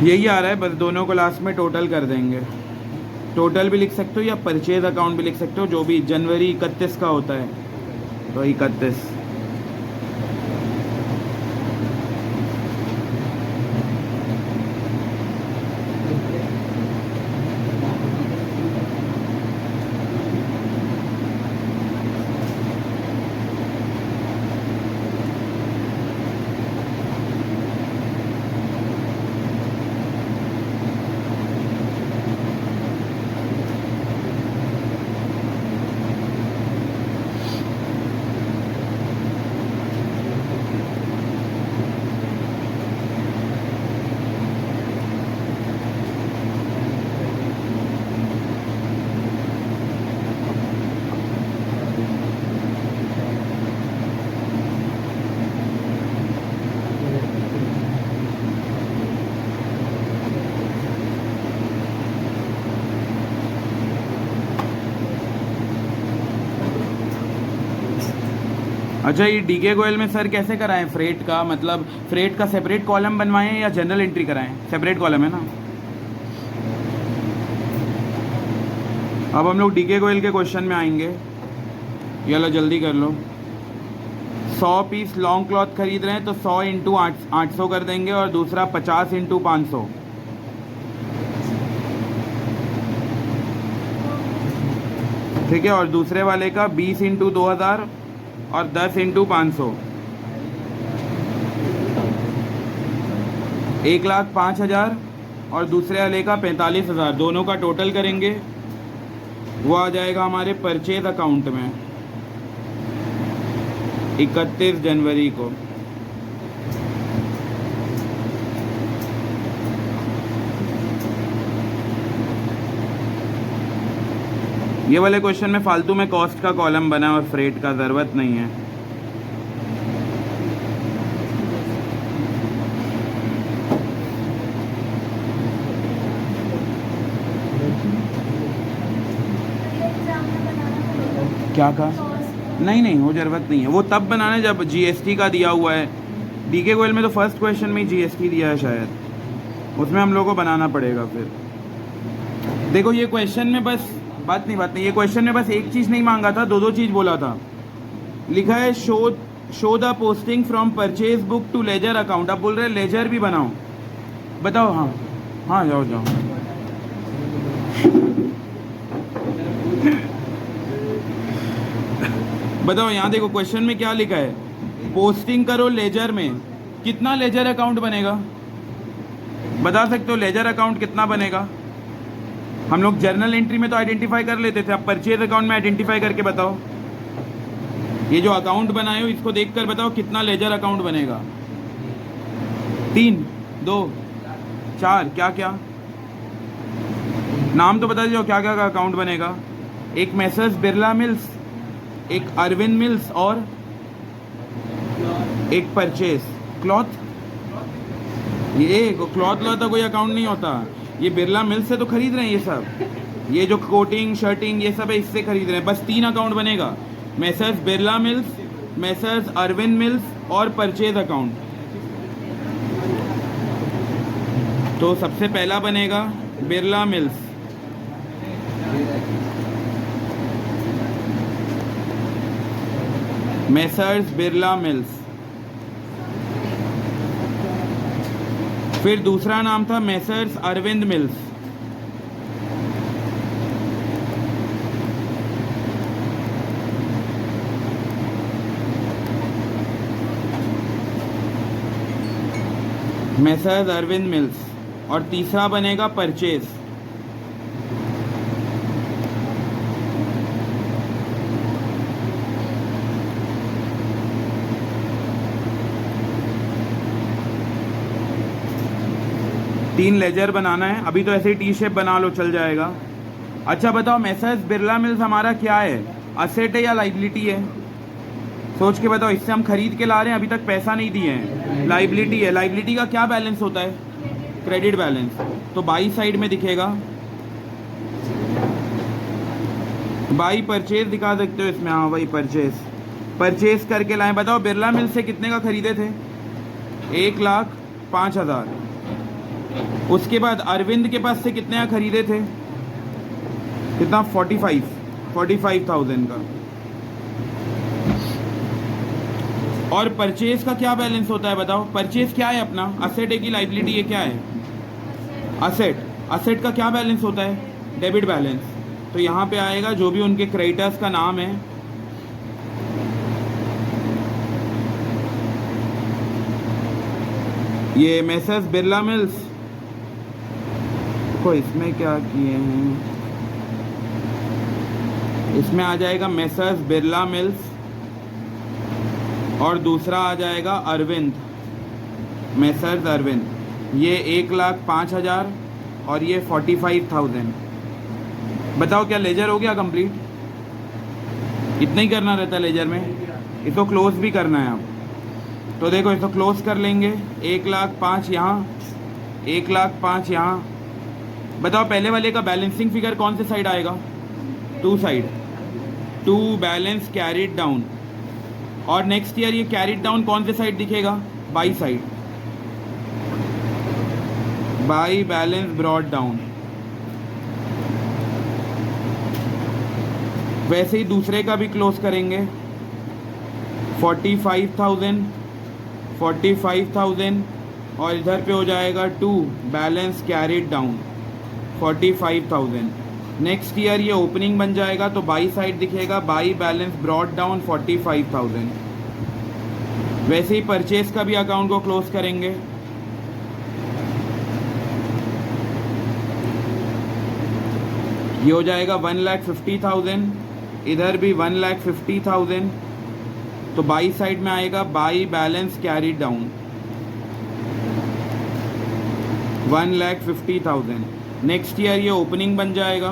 यही आ रहा है, बस दोनों को लास्ट में टोटल कर देंगे। टोटल भी लिख सकते हो या परचेज अकाउंट भी लिख सकते हो, जो भी जनवरी 31 का होता है तो 31। अच्छा, ये डीके गोयल में सर कैसे कराएं फ्रेट का, मतलब फ्रेट का सेपरेट कॉलम बनवाएं या जनरल एंट्री कराएं? सेपरेट कॉलम है ना। अब हम लोग डीके गोयल के क्वेश्चन में आएंगे। ये लो जल्दी कर लो। 100 पीस लॉन्ग क्लॉथ खरीद रहे हैं तो 100 इंटू 800 कर देंगे, और दूसरा 50 इंटू 500। ठीक है, और दूसरे वाले का 20 इंटू 2000 और 10 इंटू 500। 1,05,000 और दूसरे वाले का 45,000। दोनों का टोटल करेंगे, वो आ जाएगा हमारे परचेज अकाउंट में 31 जनवरी को। ये वाले क्वेश्चन में फालतू में कॉस्ट का कॉलम बना और फ्रेट का ज़रूरत नहीं है। क्या कहा? नहीं, वो ज़रूरत नहीं है। वो तब बनाना जब जीएसटी का दिया हुआ है। डीके गोयल में तो फर्स्ट क्वेश्चन में ही जीएसटी दिया है शायद, उसमें हम लोगों को बनाना पड़ेगा। फिर देखो ये क्वेश्चन में बस बात नहीं, ये क्वेश्चन में बस एक चीज़ नहीं मांगा था, दो चीज़ बोला था। लिखा है show the posting from purchase book to ledger account. आप बोल रहे हैं लेजर भी बनाओ, बताओ। हाँ जाओ। बताओ, यहाँ देखो क्वेश्चन में क्या लिखा है, पोस्टिंग करो लेजर में, कितना लेजर अकाउंट बनेगा? बता सकते हो लेजर अकाउंट कितना बनेगा? हम लोग जर्नल एंट्री में तो आइडेंटिफाई कर लेते थे, अब परचेज अकाउंट में आइडेंटिफाई करके बताओ। ये जो अकाउंट बनाए हो इसको देखकर बताओ कितना लेजर अकाउंट बनेगा। 3, 2, 4 क्या नाम तो बता दीजिए क्या का अकाउंट बनेगा। एक मैसर्स बिरला मिल्स, एक अरविंद मिल्स और एक परचेज क्लॉथ। ये क्लॉथ का कोई अकाउंट नहीं होता। ये बिरला मिल्स से तो खरीद रहे हैं ये सब, ये जो कोटिंग शर्टिंग ये सब है इससे खरीद रहे हैं। बस 3 अकाउंट बनेगा, messrs Birla mills, messrs Arvind mills और परचेज अकाउंट। तो सबसे पहला बनेगा Birla mills. Messrs Birla mills. फिर दूसरा नाम था messrs Arvind mills. Messrs Arvind mills. और तीसरा बनेगा परचेज। तीन लेजर बनाना है। अभी तो ऐसे ही टी शेप बना लो, चल जाएगा। अच्छा बताओ, मैसर्स बिरला मिल्स हमारा क्या है, असेट है या लाइबिलिटी है? सोच के बताओ। इससे हम खरीद के ला रहे हैं, अभी तक पैसा नहीं दिए हैं, लाइबिलिटी है। लाइबिलिटी का क्या बैलेंस होता है? Credit balance. तो बाई साइड में दिखेगा, बाई परचेज दिखा सकते हो इसमें। हाँ वही परचेज करके लाए। बताओ बिरला मिल्स से कितने का खरीदे थे? 1,05,000। उसके बाद अरविंद के पास से कितने का खरीदे थे? कितना? 45,000 का। और परचेज का क्या बैलेंस होता है बताओ? परचेज क्या है अपना? असेट है कि लाइबिलिटी है? क्या है? असेट का क्या बैलेंस होता है? Debit balance. तो यहाँ पे आएगा जो भी उनके क्रेडिटर्स का नाम है, ये मैसर्स बिरला मिल्स को इसमें क्या किए हैं, इसमें आ जाएगा मैसर्स बिरला मिल्स और दूसरा आ जाएगा अरविंद, मैसर्स अरविंद। ये 1,05,000 और ये 45,000। बताओ क्या लेजर हो गया कंप्लीट? इतना ही करना रहता है लेजर में। इसको क्लोज भी करना है अब। तो देखो इसको क्लोज कर लेंगे। 1,05,000 यहाँ, 1,05,000 यहाँ। बताओ पहले वाले का बैलेंसिंग फिगर कौन से साइड आएगा? To side. To balance carried down. और नेक्स्ट ईयर ये कैरिड डाउन कौन से साइड दिखेगा? By side, by balance brought down. वैसे ही दूसरे का भी क्लोज करेंगे, 45,000 और इधर पे हो जाएगा 2 balance carried down 45,000। Next year ये ओपनिंग बन जाएगा तो बाई साइड दिखेगा, बाई बैलेंस ब्रॉड डाउन 45,000। वैसे ही परचेज का भी अकाउंट को क्लोज करेंगे, ये हो जाएगा 1,50,000, इधर भी 1,50,000, तो बाई साइड में आएगा by balance carried down 1,50,000। Next year ये ओपनिंग बन जाएगा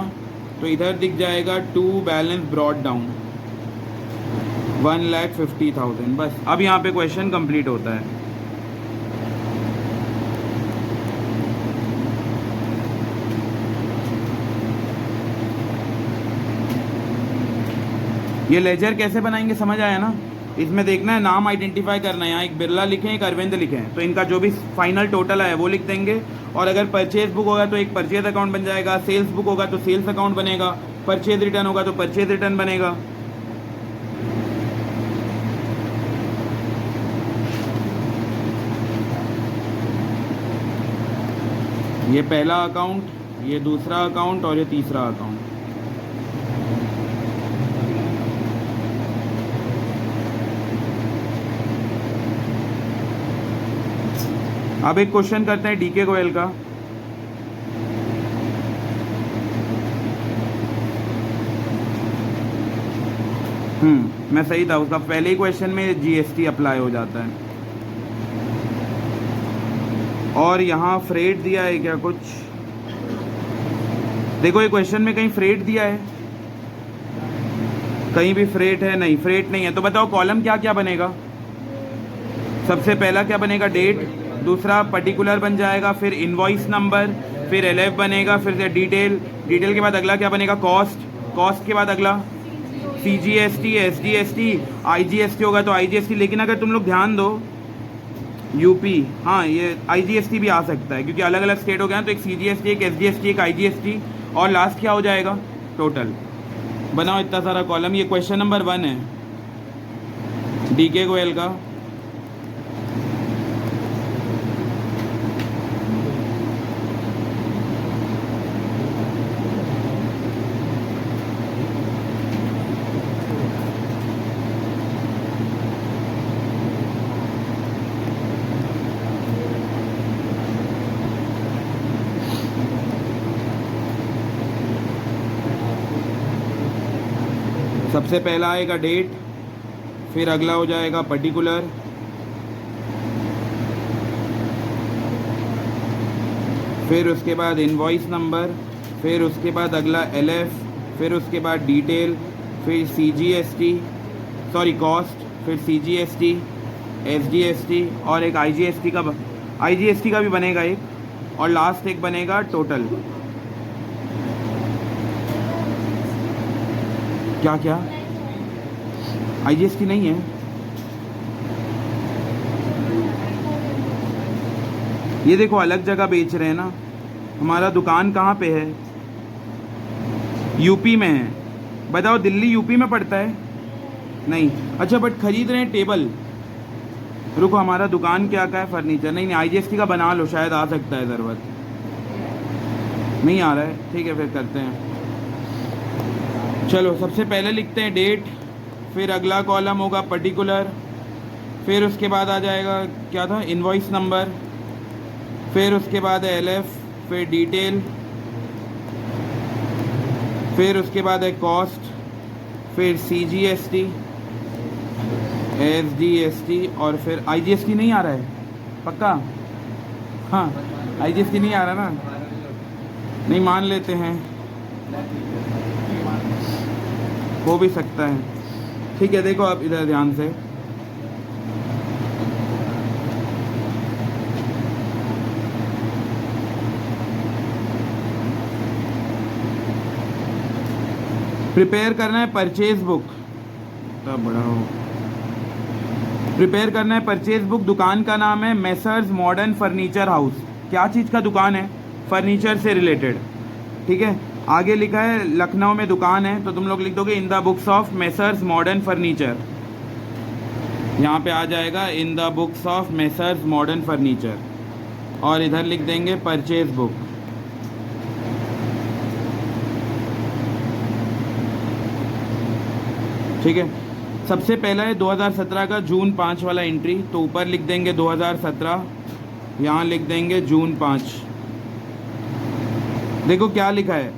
तो इधर दिख जाएगा 2 बैलेंस ब्रॉड डाउन 1,50,000। बस अब यहाँ पे क्वेश्चन कंप्लीट होता है। ये लेजर कैसे बनाएंगे समझ आया ना? इसमें देखना है, नाम आइडेंटिफाई करना है। यहाँ एक बिरला लिखे हैं, एक अरविंद लिखे हैं, तो इनका जो भी फाइनल टोटल है वो लिख देंगे। और अगर परचेज बुक होगा तो एक परचेज अकाउंट बन जाएगा, सेल्स बुक होगा तो सेल्स अकाउंट बनेगा, परचेज रिटर्न होगा तो परचेज रिटर्न बनेगा। ये पहला अकाउंट, ये दूसरा अकाउंट और ये तीसरा अकाउंट। अब एक क्वेश्चन करते हैं डीके गोयल का। मैं सही था, उसका पहले ही क्वेश्चन में जीएसटी अप्लाई हो जाता है। और यहाँ फ्रेट दिया है क्या कुछ? देखो ये क्वेश्चन में कहीं फ्रेट दिया है, कहीं भी फ्रेट है नहीं, फ्रेट नहीं है। तो बताओ कॉलम क्या क्या बनेगा? सबसे पहला क्या बनेगा? डेट, दूसरा पर्टिकुलर बन जाएगा, फिर इनवॉइस नंबर, फिर एलएफ बनेगा, फिर से डिटेल, डिटेल के बाद अगला क्या बनेगा? कॉस्ट, कॉस्ट के बाद अगला सीजीएसटी, एसजीएसटी, आईजीएसटी होगा तो आईजीएसटी। लेकिन अगर तुम लोग ध्यान दो यूपी, हाँ ये आईजीएसटी भी आ सकता है क्योंकि अलग अलग स्टेट हो गया, तो एक सीजीएसटी, एक एसजीएसटी, एक आईजीएसटी, और लास्ट क्या हो जाएगा? टोटल। बनाओ इतना सारा कॉलम। ये क्वेश्चन नंबर 1 है डीके गोयल का। सबसे पहला आएगा डेट, फिर अगला हो जाएगा पर्टिकुलर, फिर उसके बाद इनवॉइस नंबर, फिर उसके बाद अगला एलएफ, फिर उसके बाद डिटेल, फिर सीजीएसटी, सॉरी कॉस्ट, फिर सीजीएसटी, एसजीएसटी, और एक आईजीएसटी का भी बनेगा एक, और लास्ट एक बनेगा टोटल। क्या क्या? आईजीएसटी नहीं है? ये देखो अलग जगह बेच रहे हैं ना। हमारा दुकान कहाँ पे है? यूपी में है। बताओ दिल्ली यूपी में पड़ता है? नहीं। अच्छा बट खरीद रहे हैं टेबल। रुको, हमारा दुकान क्या का है? फर्नीचर। नहीं नहीं, आईजीएसटी का बना लो, शायद आ सकता है ज़रूरत। नहीं आ रहा है? ठीक है फिर करते हैं। चलो सबसे पहले लिखते हैं डेट, फिर अगला कॉलम होगा पर्टिकुलर, फिर उसके बाद आ जाएगा क्या था? इनवॉइस नंबर, फिर उसके बाद है एलएफ, फिर डिटेल, फिर उसके बाद है कॉस्ट, फिर सीजीएसटी, एसजीएसटी, और फिर आईजीएसटी नहीं आ रहा है? पक्का? हाँ आईजीएसटी नहीं आ रहा ना? नहीं मान लेते हैं, हो भी सकता है। ठीक है देखो आप इधर ध्यान से, प्रिपेयर करना है परचेज बुक। तब बड़ा हो प्रिपेयर करना है परचेज बुक। दुकान का नाम है मेसर्स मॉडर्न फर्नीचर हाउस। क्या चीज़ का दुकान है? फर्नीचर से रिलेटेड। ठीक है, आगे लिखा है लखनऊ में दुकान है, तो तुम लोग लिख दोगे in the books of messrs modern furniture. यहाँ पे आ जाएगा in the books of messrs modern furniture, और इधर लिख देंगे परचेज बुक। ठीक है, सबसे पहला है 2017 का जून 5 वाला एंट्री, तो ऊपर लिख देंगे 2017, यहाँ लिख देंगे जून 5। देखो क्या लिखा है,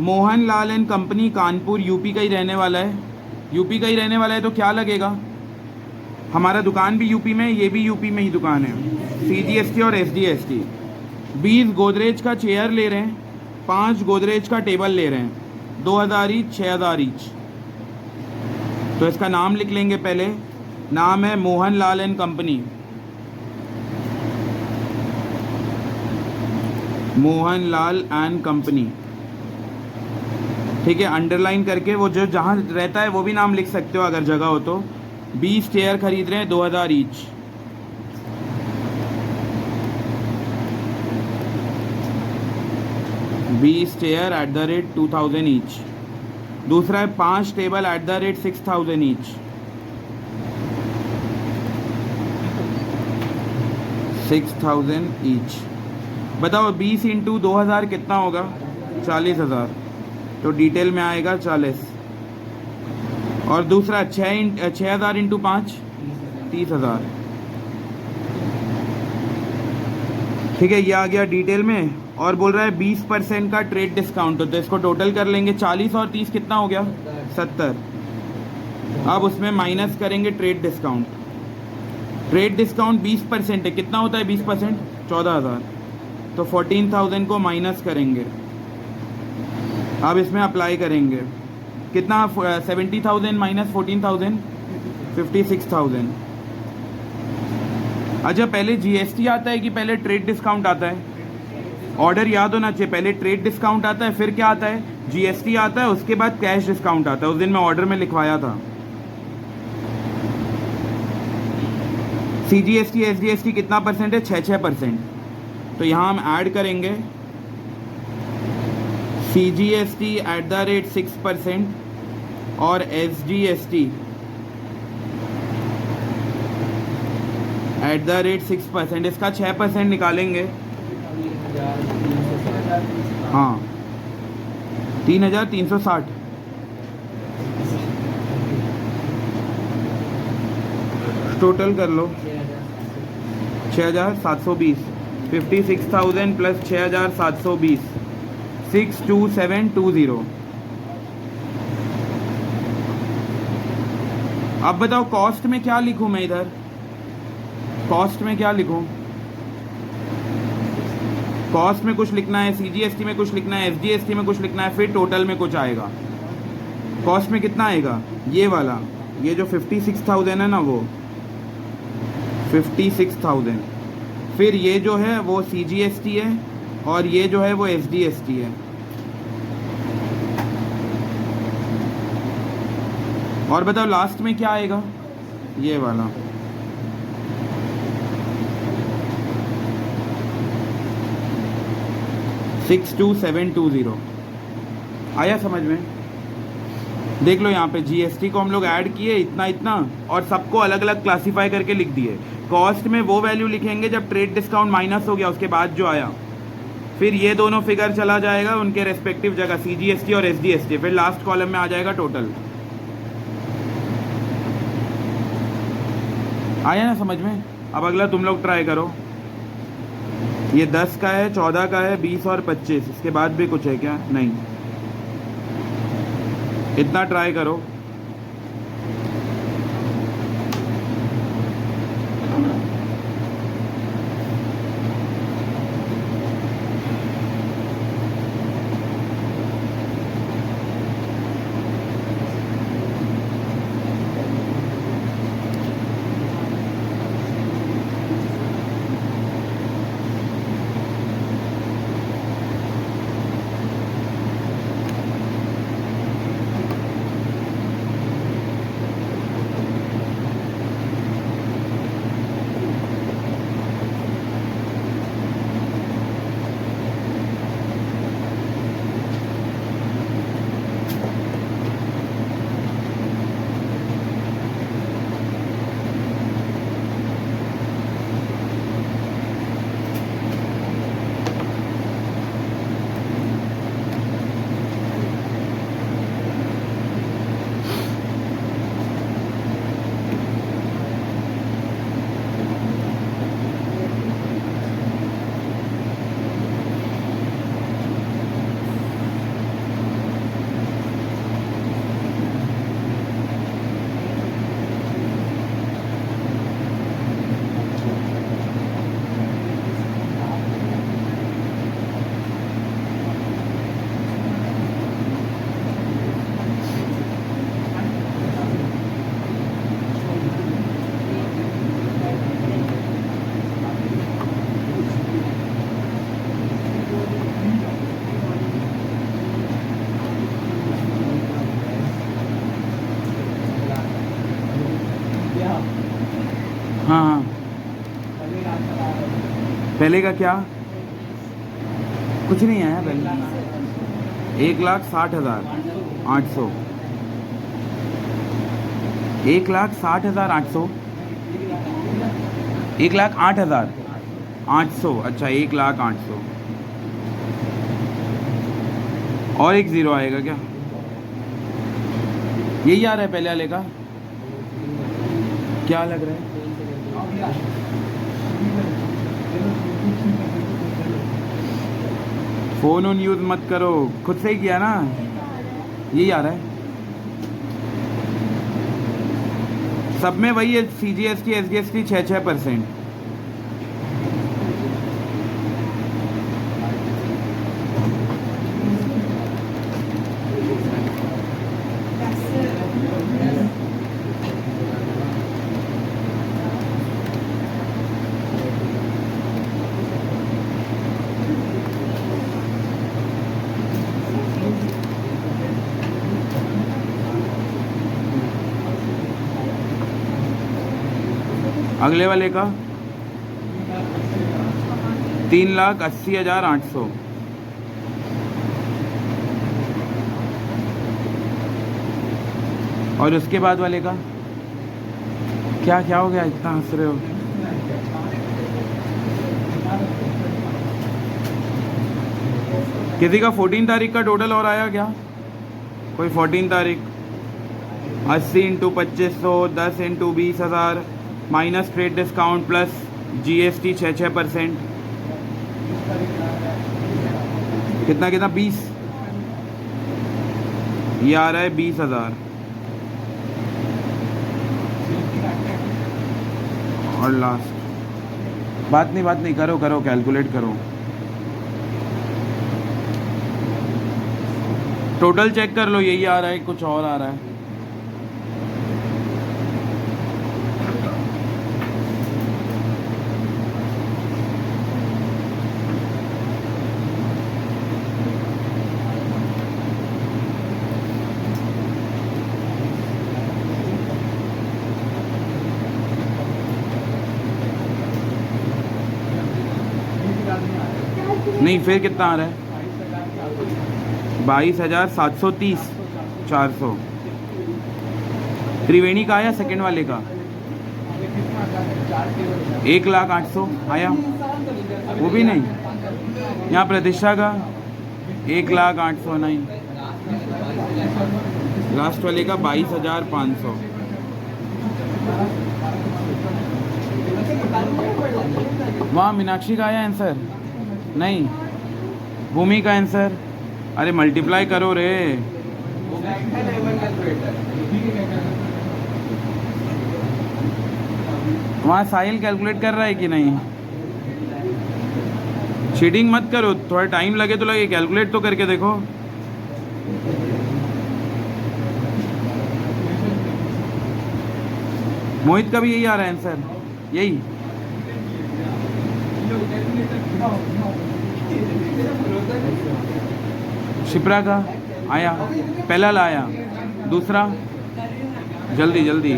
Mohan Lal and company Kanpur, UP का ही रहने वाला है। यूपी का ही रहने वाला है तो क्या लगेगा, हमारा दुकान भी यूपी में है, ये भी यूपी में ही दुकान है। CGST और SGST। 20 गोदरेज का चेयर ले रहे हैं, 5 गोदरेज का टेबल ले रहे हैं, 2000 ईच, 6000 ईच। तो इसका नाम लिख लेंगे पहले, नाम है Mohan Lal and company. Mohan Lal and company. ठीक है, अंडरलाइन करके वो जो जहाँ रहता है वो भी नाम लिख सकते हो अगर जगह हो तो। 20 चेयर खरीद रहे हैं, 2000 each. Chair at the rate 2000 each. दूसरा है 5 table at the rate 6000 each. 6000 each. बताओ 20 इंटू 2000 कितना होगा? 40,000। तो डिटेल में आएगा 40। और दूसरा 6000 इंटू 5 30,000। ठीक है, ये आ गया डिटेल में। और बोल रहा है 20% का ट्रेड डिस्काउंट हो, तो इसको टोटल कर लेंगे। 40 और 30 कितना हो गया? 70। अब उसमें माइनस करेंगे ट्रेड डिस्काउंट। ट्रेड डिस्काउंट 20% है, कितना होता है 20%? 14,000। तो 14,000 को माइनस करेंगे। अब इसमें अप्लाई करेंगे कितना? 70,000 माइनस 14,000, 56,000। अच्छा, पहले GST आता है कि पहले ट्रेड डिस्काउंट आता है? ऑर्डर याद होना चाहिए, पहले ट्रेड डिस्काउंट आता है, फिर क्या आता है? GST आता है, उसके बाद कैश डिस्काउंट आता है। उस दिन मैं ऑर्डर में लिखवाया था। CGST SGST कितना परसेंट है? 6%। तो यहाँ हम ऐड करेंगे CGST एट द रेट 6% और SGST एट द रेट 6%। इसका 6% निकालेंगे। हाँ, 3,360। टोटल कर लो 6,720। 56,000 प्लस 6,720, 62720। अब बताओ कॉस्ट में क्या लिखूं मैं? इधर कॉस्ट में क्या लिखूं? कॉस्ट में कुछ लिखना है, CGST में कुछ लिखना है, SGST में कुछ लिखना है, फिर टोटल में कुछ आएगा। कॉस्ट में कितना आएगा? ये वाला, ये जो 56,000 है ना, वो 56,000। फिर ये जो है वो CGST है, और ये जो है वो SGST है। और बताओ लास्ट में क्या आएगा? ये वाला। $62,720। आया समझ में? देख लो यहाँ पे GST को हम लोग ऐड किए इतना इतना, और सबको अलग अलग क्लासीफाई करके लिख दिए। कॉस्ट में वो वैल्यू लिखेंगे जब ट्रेड डिस्काउंट माइनस हो गया, उसके बाद जो आया। फिर ये दोनों फिगर चला जाएगा उनके रेस्पेक्टिव जगह, CGST और SGST। फिर लास्ट कॉलम में आ जाएगा टोटल। आया ना समझ में? अब अगला तुम लोग ट्राई करो। ये 10 का है, 14 का है, 20 और 25। इसके बाद भी कुछ है क्या? नहीं। इतना ट्राई करो। पहले का क्या? कुछ नहीं आया पहले। 1,60,800। 1,60,800। 1,08,800। अच्छा 1,08,800 और एक ज़ीरो आएगा क्या? यही आ रहा है पहले वाले का? क्या लग रहा है? फ़ोन ऑन यूज़ मत करो, खुद से ही किया ना। यही आ रहा है सब में, वही है। CGST SGST 6-6%। अगले वाले का 3,80,800। और उसके बाद वाले का क्या क्या हो गया, इतना हंस रहे हो? किसी का 14 तारीख का टोटल और आया क्या? कोई 14 तारीख? 80 × 2500, 10 × 20,000 minus trade discount plus GST 6-6%। कितना कितना? 20। ये आ रहा है 20,000। और लास्ट बात नहीं करो कैलकुलेट करो। टोटल चेक कर लो, यही आ रहा है कुछ और आ रहा है? नहीं, फिर कितना आ रहा है? 22,730 400। त्रिवेणी का आया सेकंड वाले का? 1,08,000 आया? वो भी नहीं। यहाँ प्रतिष्ठा का 1,08,000 नहीं। लास्ट वाले का 22,500। वहाँ मीनाक्षी का आया आंसर? नहीं। भूमि का आंसर? अरे मल्टीप्लाई करो रे। वहाँ साहिल कैलकुलेट कर रहा है कि नहीं? चीटिंग मत करो, थोड़ा टाइम लगे तो लगे, कैलकुलेट तो करके देखो। मोहित का भी यही आ रहा है आंसर, यही। शिप्रा का आया? पहला लाया, दूसरा? जल्दी जल्दी।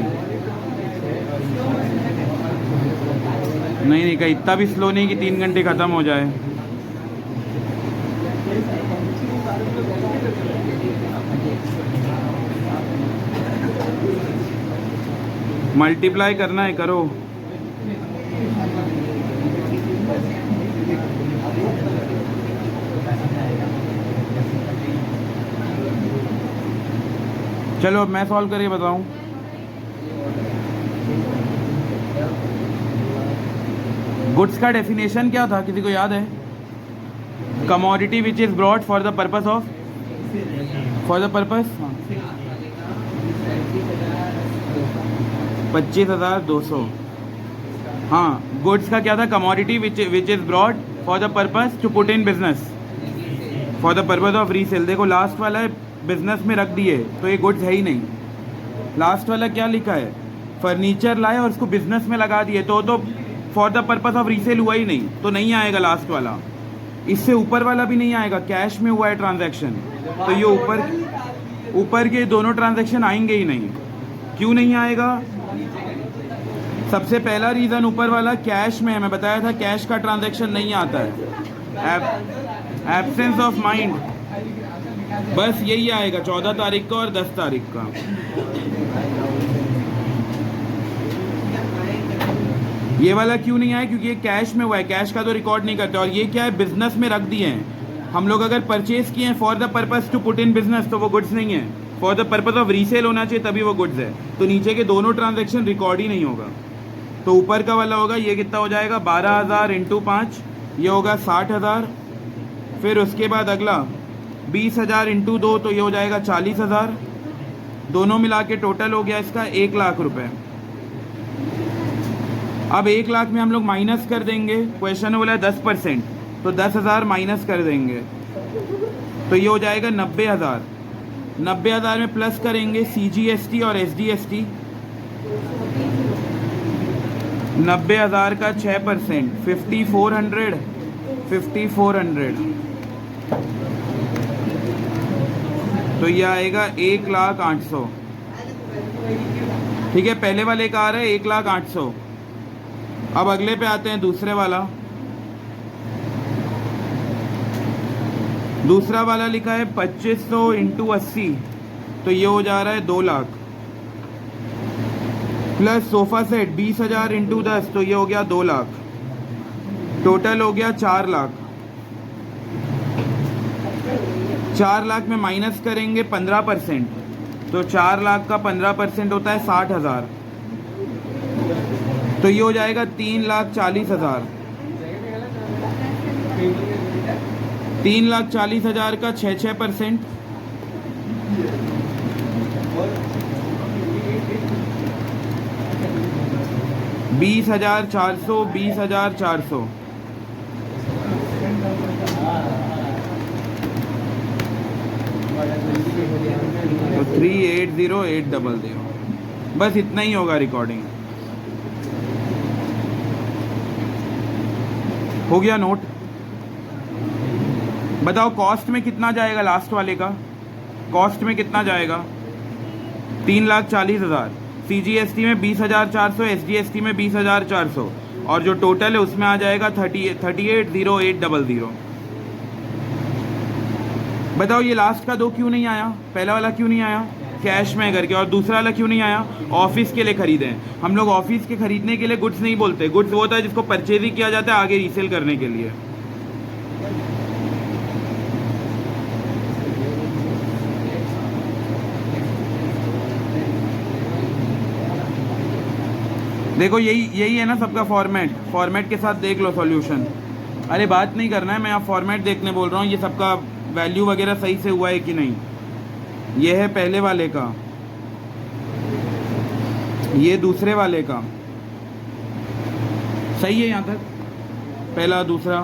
नहीं कहीं इतना भी स्लो नहीं कि 3 घंटे ख़त्म हो जाए। मल्टीप्लाई करना है, करो। चलो अब मैं सॉल्व करके बताऊं। गुड्स का डेफिनेशन क्या था, किसी को याद है? Commodity which is brought for the purpose of, for the purpose 25,200। हाँ, गुड्स का क्या था? Commodity which is brought for the purpose to put in business, for the purpose of resale. देखो लास्ट वाला बिजनेस में रख दिए तो ये गुड्स है ही नहीं। लास्ट वाला क्या लिखा है? फर्नीचर लाए और उसको बिजनेस में लगा दिए तो for the purpose of resale हुआ ही नहीं, तो नहीं आएगा लास्ट वाला। इससे ऊपर वाला भी नहीं आएगा, कैश में हुआ है ट्रांजैक्शन, तो ये ऊपर के दोनों ट्रांजैक्शन आएंगे ही नहीं। क्यों नहीं आएगा? सबसे पहला रीज़न ऊपर वाला कैश में है, मैं बताया था कैश का ट्रांजैक्शन नहीं आता है, एब्सेंस ऑफ माइंड, बस यही आएगा 14 तारीख का और 10 तारीख का। ये वाला क्यों नहीं आया? क्योंकि ये कैश में हुआ है, कैश का तो रिकॉर्ड नहीं करते। और ये क्या है, बिजनेस में रख दिए हैं हम लोग। अगर परचेज किए हैं for the purpose to put in business तो वो गुड्स नहीं है, for the purpose of resale होना चाहिए तभी वो गुड्स है। तो नीचे के दोनों ट्रांजेक्शन रिकॉर्ड ही नहीं होगा। तो ऊपर का वाला होगा, ये कितना हो जाएगा 12,000 इंटू 5, ये होगा 60,000। फिर उसके बाद अगला 20,000 इंटू 2 तो ये हो जाएगा 40,000। दोनों मिला के टोटल हो गया इसका 1 लाख रुपए। अब 1 लाख में हम लोग माइनस कर देंगे, क्वेश्चन में बोला है 10%, तो 10,000 माइनस कर देंगे तो ये हो जाएगा 90,000। 90,000 में प्लस करेंगे CGST और SDST। 90,000 का 6%, 5400, 5400, तो ये आएगा 1,08,000। ठीक है, पहले वाले का आ रहा है 1,08,000। अब अगले पे आते हैं, दूसरे वाला। दूसरा वाला लिखा है 2500 इंटू 80, तो ये हो जा रहा है 2 lakh. Plus sofa set 20,000 into 10 तो ये हो गया 2 लाख। टोटल हो गया 4 लाख। 4 लाख में माइनस करेंगे 15%, तो 4 लाख का 15% होता है 60,000, तो ये हो जाएगा 3,40,000। 3,40,000 का 6% 20,400, 20,400, तो 3,80,800। बस इतना ही होगा रिकॉर्डिंग। हो गया नोट। बताओ कॉस्ट में कितना जाएगा, लास्ट वाले का कॉस्ट में कितना जाएगा? 3,40,000, CGST में 20,400, SGST में 20,400, और जो टोटल है उसमें आ जाएगा 38,08,00। बताओ ये लास्ट का 2 क्यों नहीं आया? पहला वाला क्यों नहीं आया? कैश में करके। और दूसरा वाला क्यों नहीं आया? ऑफिस के लिए खरीदे हैं हम लोग। ऑफिस के खरीदने के लिए गुड्स नहीं बोलते, गुड्स वो होता है जिसको परचेज ही किया जाता है आगे रीसेल करने के लिए। देखो यही है ना सबका फॉर्मेट के साथ देख लो सॉल्यूशन। अरे बात नहीं करना है, मैं आप फॉर्मेट देखने बोल रहा हूँ। ये सबका वैल्यू वगैरह सही से हुआ है कि नहीं। ये है पहले वाले का, ये दूसरे वाले का। सही है यहाँ तक, पहला दूसरा।